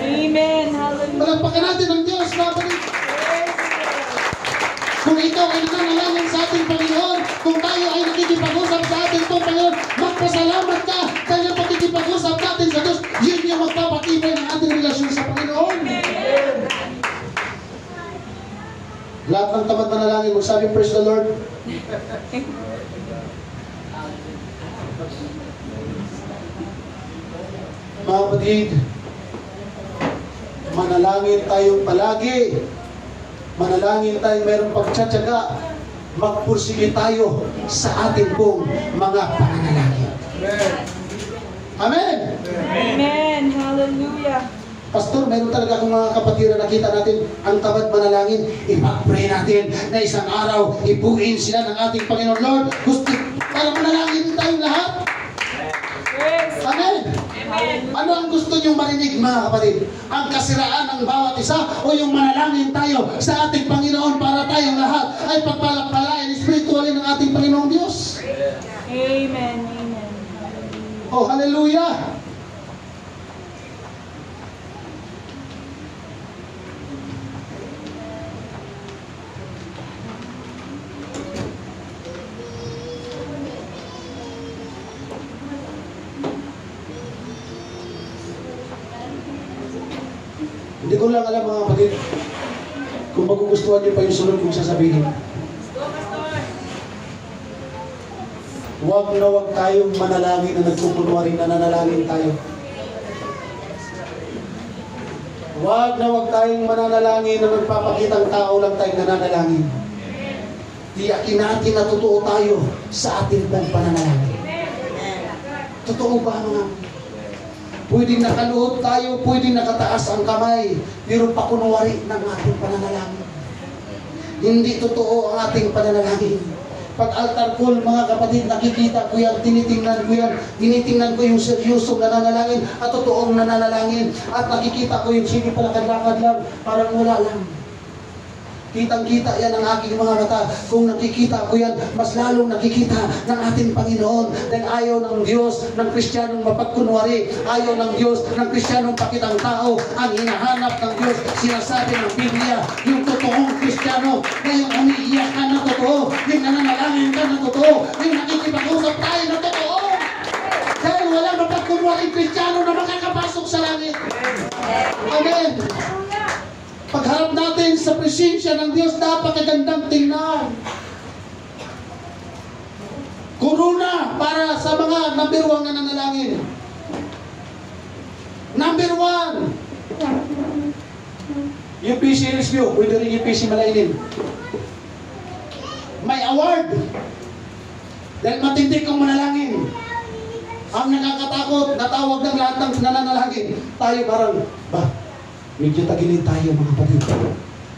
Amen. Hallelujah. Palagpakan natin ang Diyos, mga kapatid. Kung ikaw ay nananalangin sa ating Panginoon, kung tayo ay nakikipag-usap sa ating pong Panginoon, magpasalamat ka dahil ang pakikipag-usap natin sa Diyos, yun yung magpapatibay ng ating relasyon sa Panginoon. Lahat ng tamad manalangin, magsabi, praise the Lord. Mga kapatid, manalangin tayong palagi. Manalangin tayo, mayroong pagtsatsaga, magpursige tayo sa ating pong mga pananalangin. Amen! Amen. Hallelujah. Pastor, mayroon talaga akong mga kapatid na nakita natin ang tamad manalangin. Ipag-pray natin na isang araw, ibuin sila ng ating Panginoon. Lord, gusto para manalangin tayong lahat. Yes. Amen! Ano ang gusto niyong marinig, mga kapatid? Ang kasiraan ng bawat isa o yung manalangin tayo sa ating Panginoon para tayong lahat ay pagpalakpalain spiritually ng ating Panginoong Diyos? Amen. Amen. Oh, hallelujah! Hindi ko lang alam, mga kapatid, kung magugustuhan niyo pa yung sunod kong sasabihin. Huwag na huwag tayong manalangin na nagkukunwari na nanalangin tayo. Huwag na huwag tayong mananalangin na nagpapakitang tao lang tayong nananalangin. Tiyakin natin na totoo tayo sa ating pong pananalangin. Totoo ba, mga? Pwedeng nakaluhod tayo, pwedeng nakataas ang kamay, pero pakunwari ng ating pananalangin. Hindi totoo ang ating pananalangin. Pag altar call, mga kapatid, nakikita ko yan, tinitingnan ko yung seryosong nananalangin at totoong nananalangin. At nakikita ko yung sige palakad-lakad lang, parang wala lang. Kitang-kita yan ang aking mga mata. Kung nakikita ko yan, mas lalong nakikita ng ating Panginoon. Dahil ayaw ng Diyos ng Kristiyanong mapagkunwari. Ayaw ng Diyos ng Kristiyanong pakitang tao. Ang hinahanap ng Diyos, sinasabi ng Biblia, yung totoong Kristiyano, na yung umiiyak ka na totoo, yung nananalangin ka na totoo, yung nakikipag-usap tayo na totoo. Dahil walang mapagkunwaring Kristiyano na makakapasok sa langit. Amen. Pagharap natin sa presensya ng Diyos, napakagandang tingnan. Corona para sa mga number 1 na nanalangin. Number 1. UPC Rescue, pwede rin UPC Malainin. May award. Dahil matindi kang manalangin. Ang nakakatakot, natawag ng lahat ng nananalangin. Tayo parang, medyo tagilid tayo mga kapatid.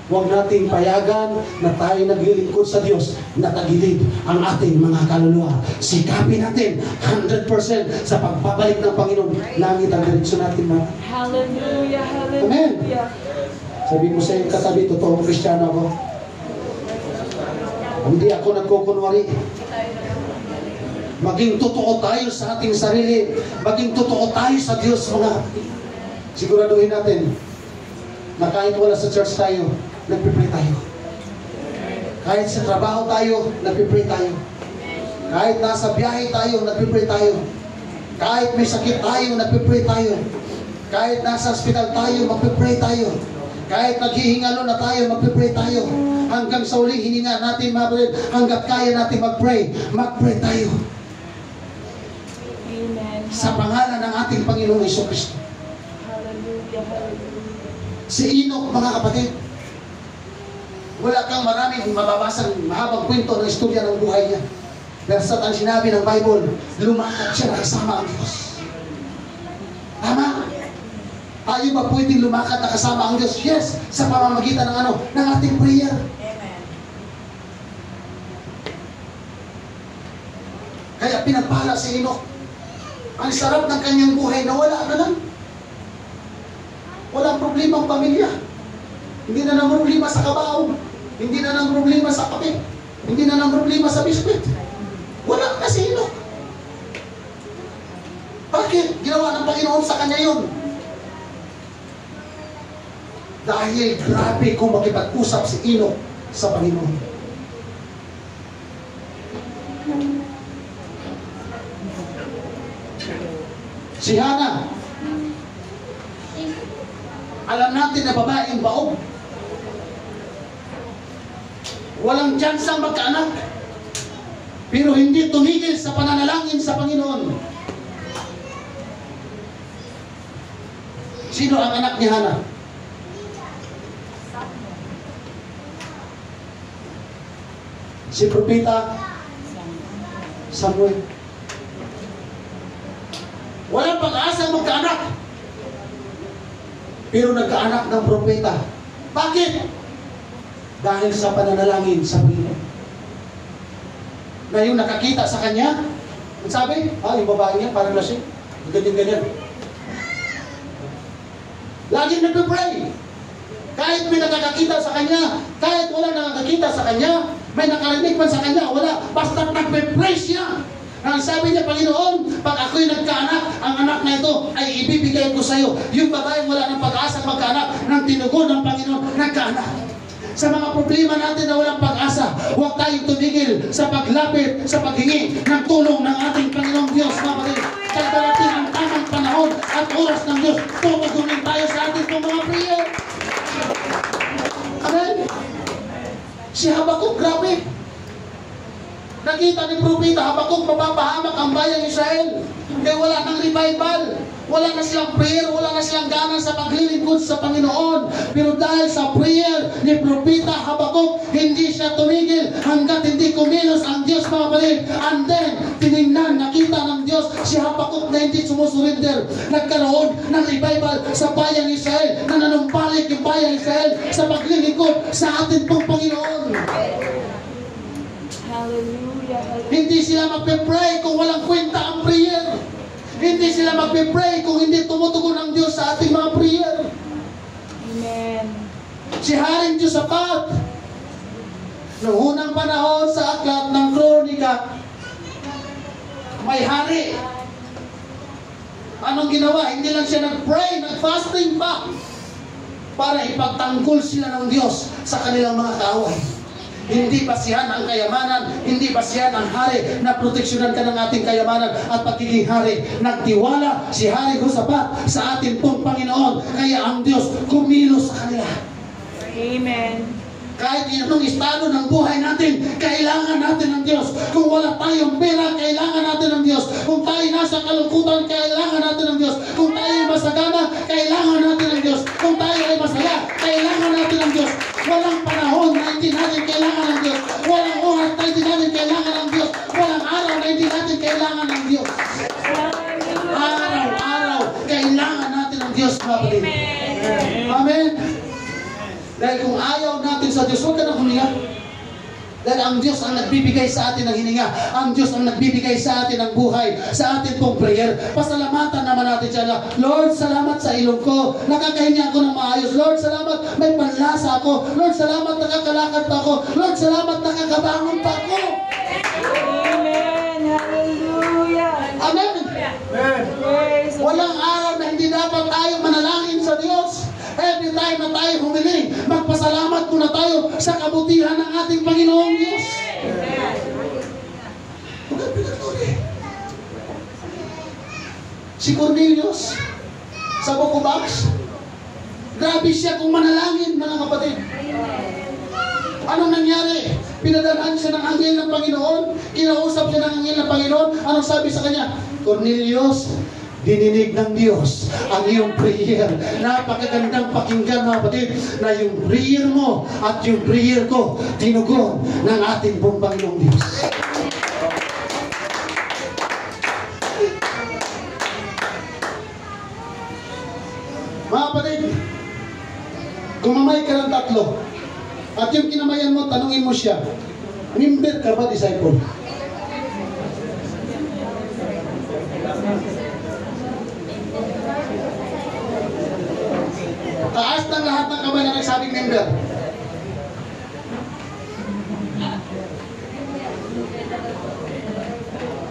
Huwag nating payagan na tayo naglilingkod sa Diyos na tagilid ang ating mga kaluluwa. Sikapin natin 100% sa pagbabalik ng Panginoon. Langit ang direksyon natin mga. Hallelujah, hallelujah. Amen. Sabi mo sa iyong katabi, totoong Kristiyano ako. Hindi ako nagkukunwari. Maging totoo tayo sa ating sarili. Maging totoo tayo sa Diyos mga kapatid. Siguraduhin natin na kahit wala sa church tayo, nagpipray tayo. Kahit sa trabaho tayo, nagpipray tayo. Kahit nasa biyahe tayo, nagpipray tayo. Kahit may sakit tayo, nagpipray tayo. Kahit nasa hospital tayo, magpipray tayo. Kahit naghihingalo na tayo, magpipray tayo. Hanggang sa uling hininga natin, hanggat kaya natin magpray, magpray tayo. Amen. Sa pangalan ng ating Panginoong Jesucristo. Hallelujah, hallelujah. Si Enoch, mga kapatid, wala kang maraming mababasang mahabang kwento ng istorya ng buhay niya. Pero sa ang sinabi ng Bible, lumakad siya na kasama ang Diyos. Tama? Tayo ba pwedeng lumakad na kasama ang Diyos? Yes, sa pamamagitan ng ano? Ng ating prayer. Kaya pinagpala si Enoch. Ang sarap ng kanyang buhay na wala na lang. Walang problema ang pamilya. Hindi na nang problema sa kabaong. Hindi na nang problema sa kape. Hindi na nang problema sa biskwit. Wala na si Enoch. Bakit? Ginawa ng Panginoon sa kanya yun. Dahil grabe kung makipag-usap si Enoch sa Panginoon. Si Hannah, alam natin na babaeng baog. Walang tsansang magkaanak. Pero hindi tumigil sa pananalangin sa Panginoon. Sino ang anak ni Hannah? Si Propeta Samuel. Walang pag-asa magkaanak. Pero nagkaanak ng propeta. Bakit? Dahil sa pananalangin sa Panginoon. Na yung nakakita sa kanya, ang sabi, yung babae niya, parang lasing. Ganyan-ganyan. Laging nagpipray. Kahit may nakakakita sa kanya, kahit wala nakakakita sa kanya, may nakarinig man sa kanya, wala. Basta nagpipray siya. Ang sabi niya, Panginoon, pag ako'y nagkaanak, ang anak na ito ay ibibigay ko sa iyo. Yung babaeng wala ng pag-asa magkaanak, ng tinugon ng Panginoon, nagkaanak. Sa mga problema natin na walang pag-asa, huwag tayong tumigil sa paglapit, sa paghingi ng tulong ng ating Panginoong Diyos. Kaya darating ang tamang panahon at oras ng Diyos, tumugunin tayo sa ating mga prayer. Amen? Si Habakuk, grabe. Nakita ni Propeta Habakuk, mapapahamak ang bayang Israel. Kaya wala nang revival. Wala na silang prayer, wala na silang gana sa paglilingkod sa Panginoon. Pero dahil sa prayer ni Propeta Habakuk, hindi siya tumigil hanggat hindi kumilos ang Diyos, mga kapatid. And then, tinignan, nakita ng Diyos si Habakuk na hindi sumusurrender. Nagkaroon ng revival sa bayang Israel, na nanumbalik yung bayang Israel sa paglilingkod sa ating pong Panginoon. Hallelujah, hallelujah. Hindi sila magpe-pray kung walang kwenta ang prayer. Hindi sila magpe-pray kung hindi tumutugon ang Diyos sa ating mga prayer. Amen. Si Haring Josaphat, Noong unang panahon sa aklat ng Kronika, may hari. Anong ginawa? Hindi lang siya nag-pray, nag-fasting pa para ipagtanggol sila ng Diyos sa kanilang mga kaaway. Hindi basihan ang kayamanan, hindi basihan ang hari na proteksyonan ka ng ating kayamanan at pagiging hari. Nagtiwala si Hari Josaphat sa ating pong Panginoon, kaya ang Diyos kumilos sa kanila. Amen. Kahit anong estado ng buhay natin, kailangan natin ng Diyos. Kung wala tayong pera, kailangan natin ng Diyos. Kung tayo nasa kalungkutan, kailangan natin ng Diyos. Kung tayo ay masagana, kailangan natin ng Diyos. Kung tayo ay masaya, kailangan natin ng Diyos. Walang panahon na hindi natin kailangan ng Diyos. Walang oras na hindi natin kailangan ng Diyos. Walang araw na hindi natin kailangan ng Diyos. Araw-araw, kailangan natin ng Diyos, mga kapatid. Amen. Dahil kung ayaw natin sa Diyos, huwag ka nang huminga. Dahil ang Diyos ang nagbibigay sa atin ng hininga. Ang Diyos ang nagbibigay sa atin ng buhay, sa atin pong prayer. Pasalamatan naman natin siya na, Lord, salamat sa ilong ko. Nakakahinga ako ng maayos. Lord, salamat may panlasa ako. Lord, salamat nakakalakad pa ako. Lord, salamat nakakabangon pa ako. Amen. Hallelujah. Amen. Praise the Walang araw na hindi dapat tayo manalangin sa Diyos. Every time na tayo humiling, magpasalamat muna tayo sa kabutihan ng ating Panginoong Diyos. Si Cornelius sa Book of Acts, grabe siya kung manalangin, mga kapatid. Anong nangyari? Pinadalhan siya ng anghel ng Panginoon, kinausap siya ng anghel ng Panginoon. Anong sabi sa kanya? Cornelius, dininig ng Diyos ang iyong prayer. Napakagandang pakinggan, mga kapatid, na yung prayer mo at yung prayer ko tinugon ng ating pong Panginoong Diyos. Mga kapatid, kumamay ka ng tatlo at yung kinamayan mo, tanungin mo siya, member ka ba, disciple? Taas ng lahat ng kamay na nagsabing member.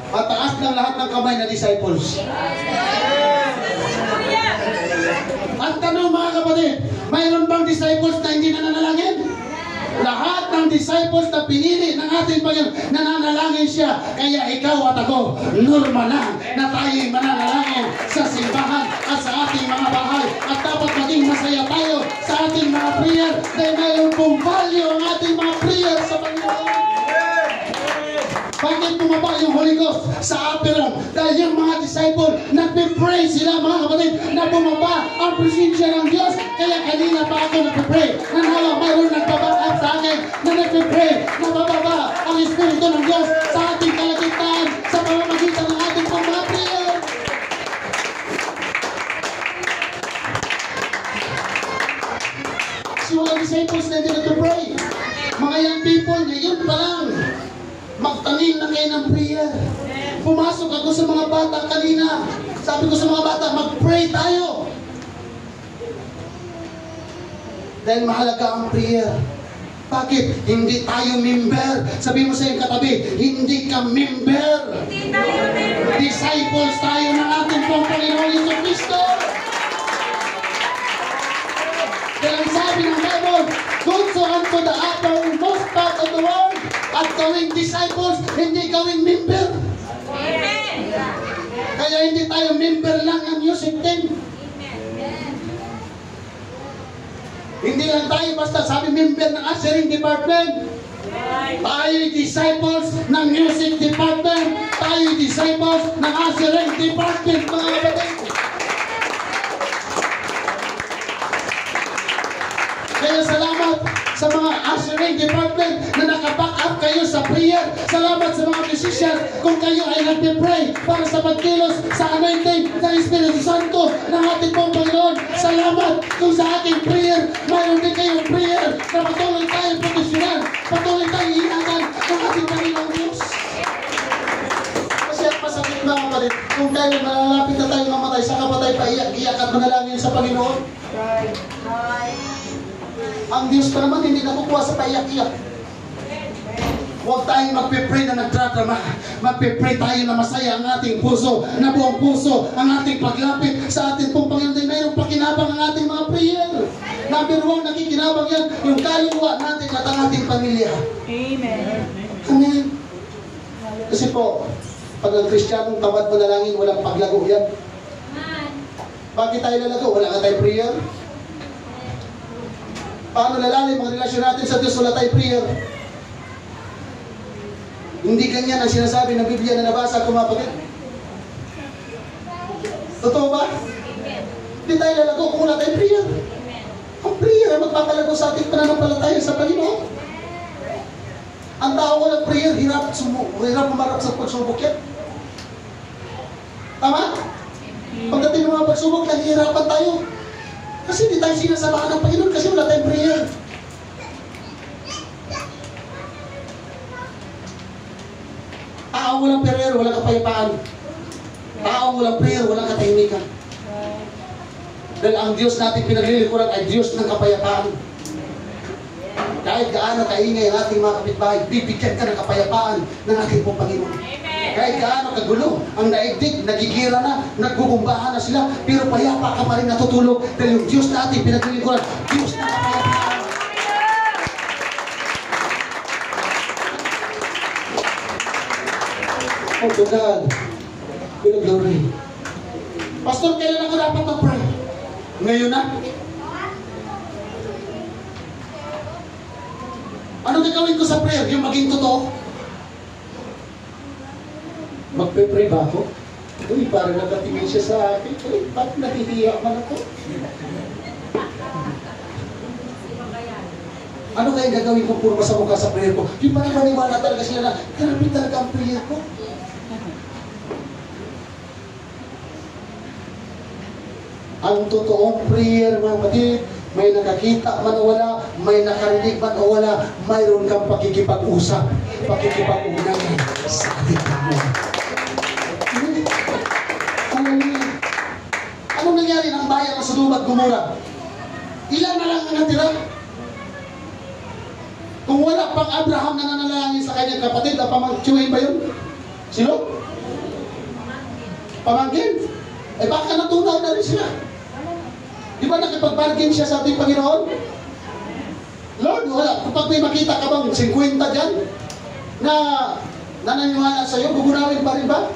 At taas ng lahat ng kamay na disciples. At tanong, mga kapatid, mayroon bang disciples na hindi nananalangin? Lahat ng disciples na pinili ng ating Panginoon, nananalangin siya. Kaya ikaw at ako, normal lang na tayo'y mananalangin sa simbahan at sa ating mga bahay. At dapat maging masaya tayo sa ating mga prayer dahil mayroon pong value ang ating mga prayer sa Panginoon. Bakit bumaba yung Holy Ghost sa Aperon? Dahil yung mga disciple, nagpipray sila, mga kapatid, na bumaba ang presensya ng Diyos. Kaya kanina pa ako nagpipray. Nanawa, mayroon nagbaback up sa akin na nagpipray, na bababa ang Espiritu ng Diyos sa ating kalagitnaan sa pamamagitan ng ating mga prayer. Si mga disciples na hindi nagpipray. Mga young people, ngayon pa lang, magtanim na kayo ng prayer. Pumasok ako sa mga bata kanina. Sabi ko sa mga bata, mag-pray tayo. Dahil mahalaga ang prayer. Bakit? Hindi tayo member. Sabi mo sa iyong katabi, hindi ka member. Hindi tayo member. Disciples tayo ng ating pong Panginoon Yesu Cristo. Dahil ang sabi ng Bible, go unto the uttermost part of the world. At gawing disciples, hindi gawing member. Amen. Kaya hindi tayo member lang ng music team. Hindi lang tayo basta sabi member ng ushering department. Tayo disciples ng music department. Tayo disciples ng ushering department, mga kapatid. Kaya salamat sa mga ushering department na nakaback up kayo sa prayer. Salamat sa mga musicians kung kayo ay nagpipray para sa pagkilos sa anointing ng Espiritu Santo ng ating pong Panginoon. Salamat kung sa ating prayer, mayroon din kayong prayer na patuloy tayong proteksyonan, patuloy tayong ingatan ng ating Panginoon Diyos. Kasi at masakit, mga kapatid, kung tayo nalalapit na tayo mamatay, saka pa tayo paiyak-iyak at manalangin sa Panginoon. Right. Ang Diyos pa naman hindi nakukuha sa paiyak-iyak. Huwag tayong magpipray na nagdradrama. Magpipray tayo na masaya ang ating puso, na buong puso ang ating paglapit sa ating pong Panginoon. Mayroong pakinabang ang ating mga prayer. Number 1, nakikinabang yan, yung kaluluwa natin at ang ating pamilya. Amen. Amen. Kasi po, pag ang Kristiyanong tamad manalangin, walang paglago yan. Bakit tayo lalago? Wala nga tayong prayer. Paano lalalim ang relasyon natin sa Diyos? Wala tayong prayer. Hindi ganyan ang sinasabi ng Biblia na nabasa ko, mga kapatid. Totoo ba? Hindi tayo lalago kung wala tayong prayer. Ang prayer ay magpapalago sa ating pananampalataya sa Panginoon. Ang tao walang prayer, hirap umarap sa pagsubok yan. Tama? Pagdating ng mga pagsubok, nahihirapan tayo. Kasi hindi tayo sinasamahan ng Panginoon kasi wala tayong prayer. Tao walang prayer, walang kapayapaan. Tao walang prayer, walang katahimikan. Dahil ang Diyos natin pinaglilingkuran ay Diyos ng kapayapaan. Kahit gaano kaingay ang ating mga kapitbahay, bibigyan ka ng kapayapaan ng ating pong Panginoon. Kahit gaano kagulo ang naigdig, nagigira na, nagbubumbahan na sila, pero payapa ka pa rin natutulog dahil yung Diyos natin pinaglilingkuran, Diyos ng kapayapaan. Oh to God, be the glory. Pastor, kailan ako dapat mag-pray? Ngayon na? Ano gagawin ko sa prayer? Yung maging totoo? Magpe-pray ba ako? Uy, parang nakatingin siya sa akin. Uy, ba't nahihiya man ako? Ano kaya gagawin ko puro sa mukha sa prayer ko? Yung parang maniwala talaga sila na, grabe talaga ang prayer ko. Ang totoong prayer, mga kapatid, may nakakita man o wala, may nakarinig man o wala, mayroon kang pakikipag-usap, pakikipag-ugnayan sa ating Panginoon. Anong nangyari ng bayan ng Sodom at Gomora? Ilan na lang ang natira? Kung wala pang Abraham na nanalangin sa kanyang kapatid, pamangkin ba yun? Sino? Pamangkin? Eh baka natunaw na rin sila. Di ba nakipag-bargain siya sa ating Panginoon? Lord, wala. Kapag may makita ka bang 50 dyan na nananiwala sa'yo, gugunawin pa rin ba?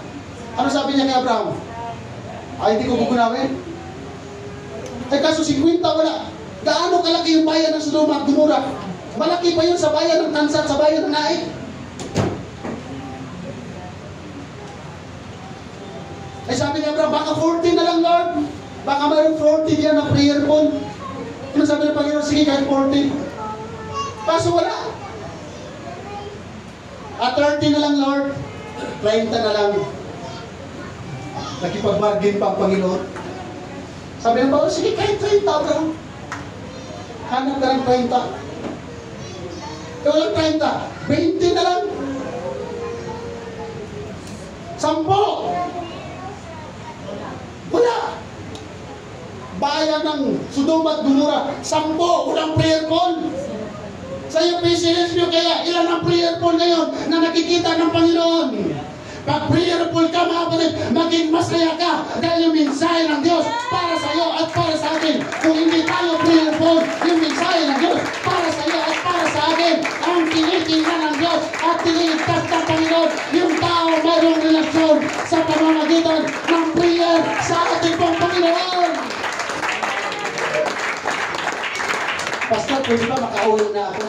Ano sabi niya kay Abraham? Ay, hindi ko gugunawin. Eh kaso 50 wala. Gaano kalaki yung bayan ng Sodom at Gomora? Malaki pa yun sa bayan ng Tansa at sa bayan ng Naik. Eh sabi ni Abraham, baka 40 na lang, Lord. Baka mayroong 40 diyan na prayer pool. Ano sabi ng Panginoon? Sige, kahit 40. Kaso wala. At 30 na lang, Lord. 30 na lang. Nakipag-bargain pa ang Panginoon. Sabi ng Panginoon, sige, kahit 30, Abraham. Hanap ka ng 30. Walang 30. 20 na lang. 10. Wala. Bayan ng Sodom at Gomora, 10, walang prayer pool. Sa iyo, PCS nyo, kaya ilan ang prayer pool ngayon na nakikita ng Panginoon? Pag prayer pool ka, mga kapatid, maging masaya ka dahil yung mensahe ng Diyos para sa iyo at para sa akin. Kung hindi tayo prayer pool, yung mensahe ng Diyos para sa iyo at para sa akin, ang tinitingnan ng Diyos at tiniligtas ng Panginoon, yung tao mayroong relasyon sa pamamagitan ng prayer sa ating pong Panginoon. Pastor, pwede ba makauwi na ako?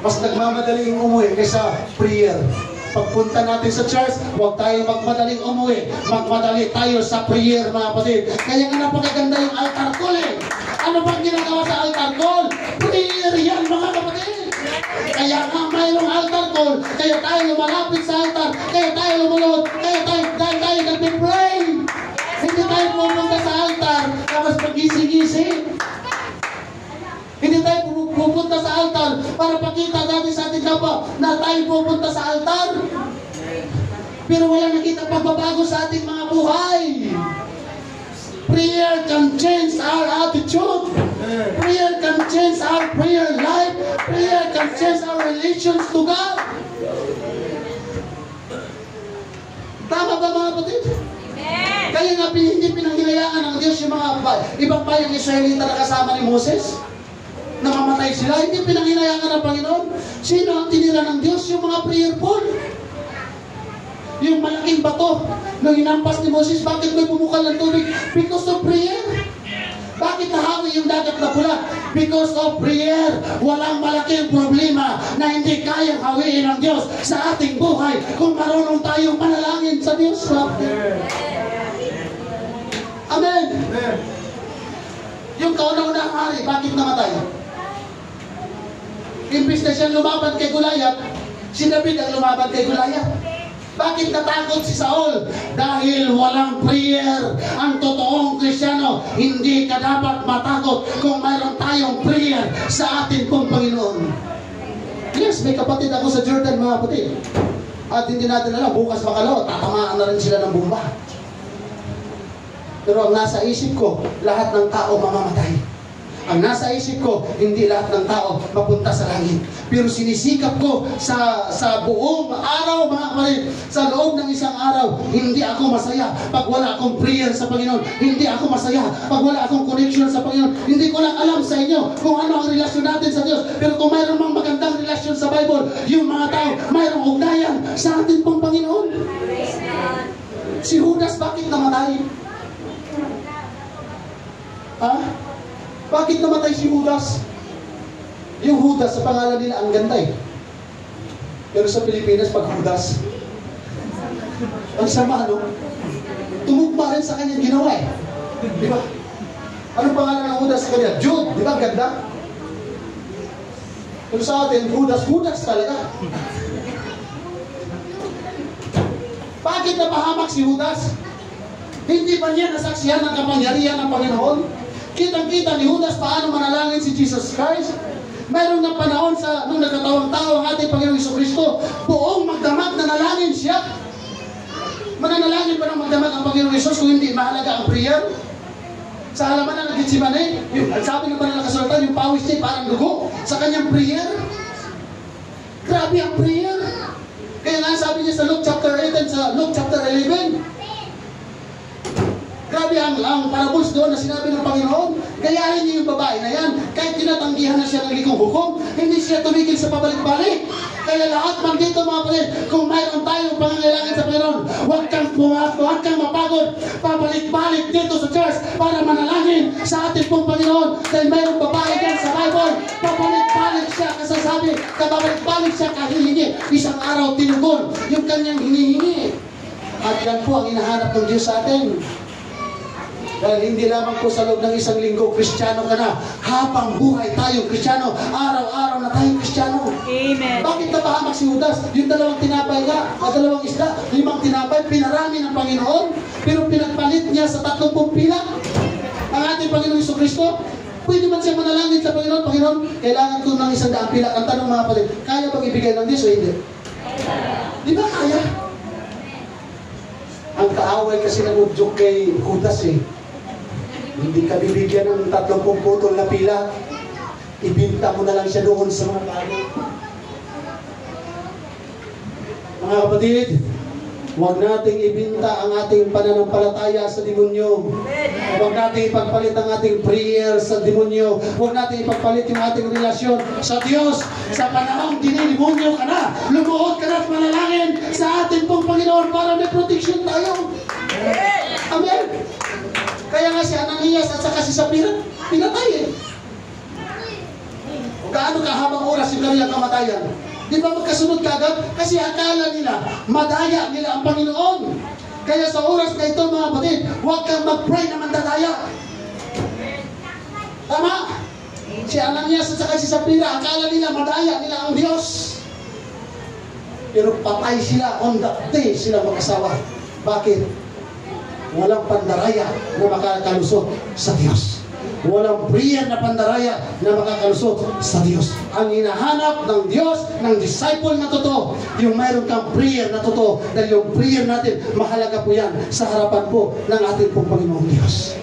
Mas nagmamadaling umuwi kaysa prayer. Pagpunta natin sa church, huwag tayo magmadaling umuwi. Magmadali tayo sa prayer, mga kapatid. Kaya nga napakaganda yung altar call eh. Ano bang ginagawa sa altar call? Prayer yan, mga kapatid. Kaya nga mayroong altar call. Kaya tayo lumalapit sa altar. Kaya tayo lumunod. Kaya tayo nagpipray. Hindi tayo pupunta sa altar tapos pag-gising-gising. Hindi tayo pupunta sa altar para pakita natin sa ating kapwa na tayo pupunta sa altar. Pero wala nakita pagbabago sa ating mga buhay. Prayer can change our attitude. Prayer can change our prayer life. Prayer can change our relations to God. Tama ba mga kapatid? Kaya nga hindi pinanghilayaan ng Diyos yung mga ibang bayang Israelita na kasama ni Moses. Namamatay sila, hindi pinanghilayaan ng Panginoon. Sino ang tinira ng Diyos? Yung mga prayerful. Yung malaking bato nung hinampas ni Moses, bakit may bumukal ng tubig? Because of prayer. Bakit nahawi yung dagat na pula? Because of prayer. Walang malaking problema na hindi kayang hawiin ng Diyos sa ating buhay kung marunong tayong manalangin sa Diyos. Amen. Yung kauna-unang hari, bakit namatay? Imbis na siyang lumaban kay Goliath, si David ang lumaban kay Goliath. Bakit natakot si Saul? Dahil walang prayer. Ang totoong Kristiyano, hindi ka dapat matakot kung mayroon tayong prayer sa ating pong Panginoon. Yes, may kapatid ako sa Jordan, mga kapatid. At hindi natin alam, bukas makalaw, tatamaan na rin sila ng bomba. Pero ang nasa isip ko, lahat ng tao mamamatay. Ang nasa isip ko, hindi lahat ng tao mapunta sa langit. Pero sinisikap ko sa buong araw, mga kapatid, sa loob ng isang araw, hindi ako masaya pag wala akong prayer sa Panginoon. Hindi ako masaya pag wala akong connection sa Panginoon. Hindi ko lang alam sa inyo kung ano ang relasyon natin sa Diyos. Pero kung mayroon mang magandang relasyon sa Bible, yung mga tao, mayroong ugnayan sa ating pong Panginoon. Si Judas, bakit namatay? Ha? Bakit namatay si Judas? Yung Judas, sa pangalan nila, ang ganda eh. Pero sa Pilipinas, pag Judas, ang sama, no? Tumugma rin sa kanyang ginawa eh. Di ba? Anong pangalan ng Judas sa kanya? Jude, di ba? Ang ganda. Pero sa atin, Judas talaga. Bakit napahamak si Judas? Hindi ba niya nasaksihan ng kapangyarihan ng Panginoon? Kitang-kita ni Judas paano manalangin si Jesus Christ. Mayroon ng panahon nung nagkatawang tao ang ating Panginoong Jesucristo, buong magdamag nanalangin siya. Mananalangin ba ng magdamag ang Panginoong Jesus kung hindi mahalaga ang prayer? Sa halaman ng Getsemane, ang sabi ng banal na kasulatan, yung pawis niya parang dugo sa kanyang prayer. Grabe ang prayer. Kaya nga sabi niya sa Luke chapter 8 and sa Luke chapter 11, grabe ang parables doon na sinabi ng Panginoon. Gayahin niyo yung babae na yan. Kahit tinatanggihan na siya ng likong hukom, hindi siya tumigil sa pabalik-balik. Kaya lahat man dito, mga kapatid, kung mayroon tayong pangangailangan sa Panginoon, huwag kang mapagod. Pabalik-balik dito sa church para manalangin sa ating pong Panginoon. Dahil mayroong babae dyan sa Bible, pabalik-balik siya kasasabi, pabalik-balik siya kahihingi. Isang araw tinugon yung kanyang hinihingi. At yan po ang hinahanap ng Diyos sa atin. Dahil hindi lamang po sa loob ng isang linggo, Kristiyano ka na. Habang buhay tayong Kristiyano, araw-araw na tayong Kristiyano. Amen. Bakit napahamak si Judas? Yung dalawang tinapay nga, dalawang isda, 5 tinapay, pinarami ng Panginoon, pero pinagpalit niya sa 30 pila. Ang ating Panginoong Jesucristo, pwede man siya manalangin sa Panginoon, Panginoon, kailangan ko ng 100 pila. Ang tanong, mga kapatid, kaya bang ibigay ng Diyos o hindi? Di ba kaya? Ang kaaway kasi nag-udyok kay Judas eh. Hindi ka bibigyan ng 30 putol na pila. Ibinta mo na lang siya doon sa mga bago. Mga kapatid, huwag nating ibinta ang ating pananampalataya sa demonyo. Huwag nating ipagpalit ang ating prayer sa demonyo. Huwag nating ipagpalit yung ating relasyon sa Diyos. Sa panahong dinidemonyo ka na, lumuhod ka na at manalangin sa ating pong Panginoon para may protection tayo. Amen. Kaya nga si Ananias at saka si Sapphira, pinatay eh. O gaano kahabang oras yung kanilang kamatayan? Di ba magkasunod kagad? Kasi akala nila, madaya nila ang Panginoon. Kaya sa oras na ito, mga kapatid, huwag kang mag-pray na mandadaya. Tama? Si Ananias at saka si Sapphira, akala nila, madaya nila ang Diyos. Pero patay sila on that day, sila mag-asawa. Bakit? Walang pandaraya na makakalusot sa Diyos. walang prayer na pandaraya na makakalusot sa Diyos. Ang hinahanap ng Diyos, ng disciple na totoo, yung mayroon kang prayer na totoo. Dahil yung prayer natin, mahalaga po yan sa harapan po ng ating pong Panginoong Diyos.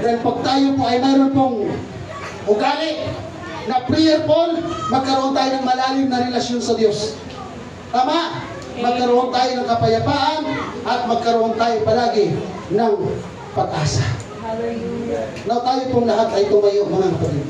Dahil pag tayo po ay mayroon pong ugali na prayerful, magkaroon tayo ng malalim na relasyon sa Diyos. Tama? Magkaroon tayo ng kapayapaan at magkaroon tayo palagi ng pag-asa. Hallelujah. Now tayo pong lahat ay tumayo, mga kapatid.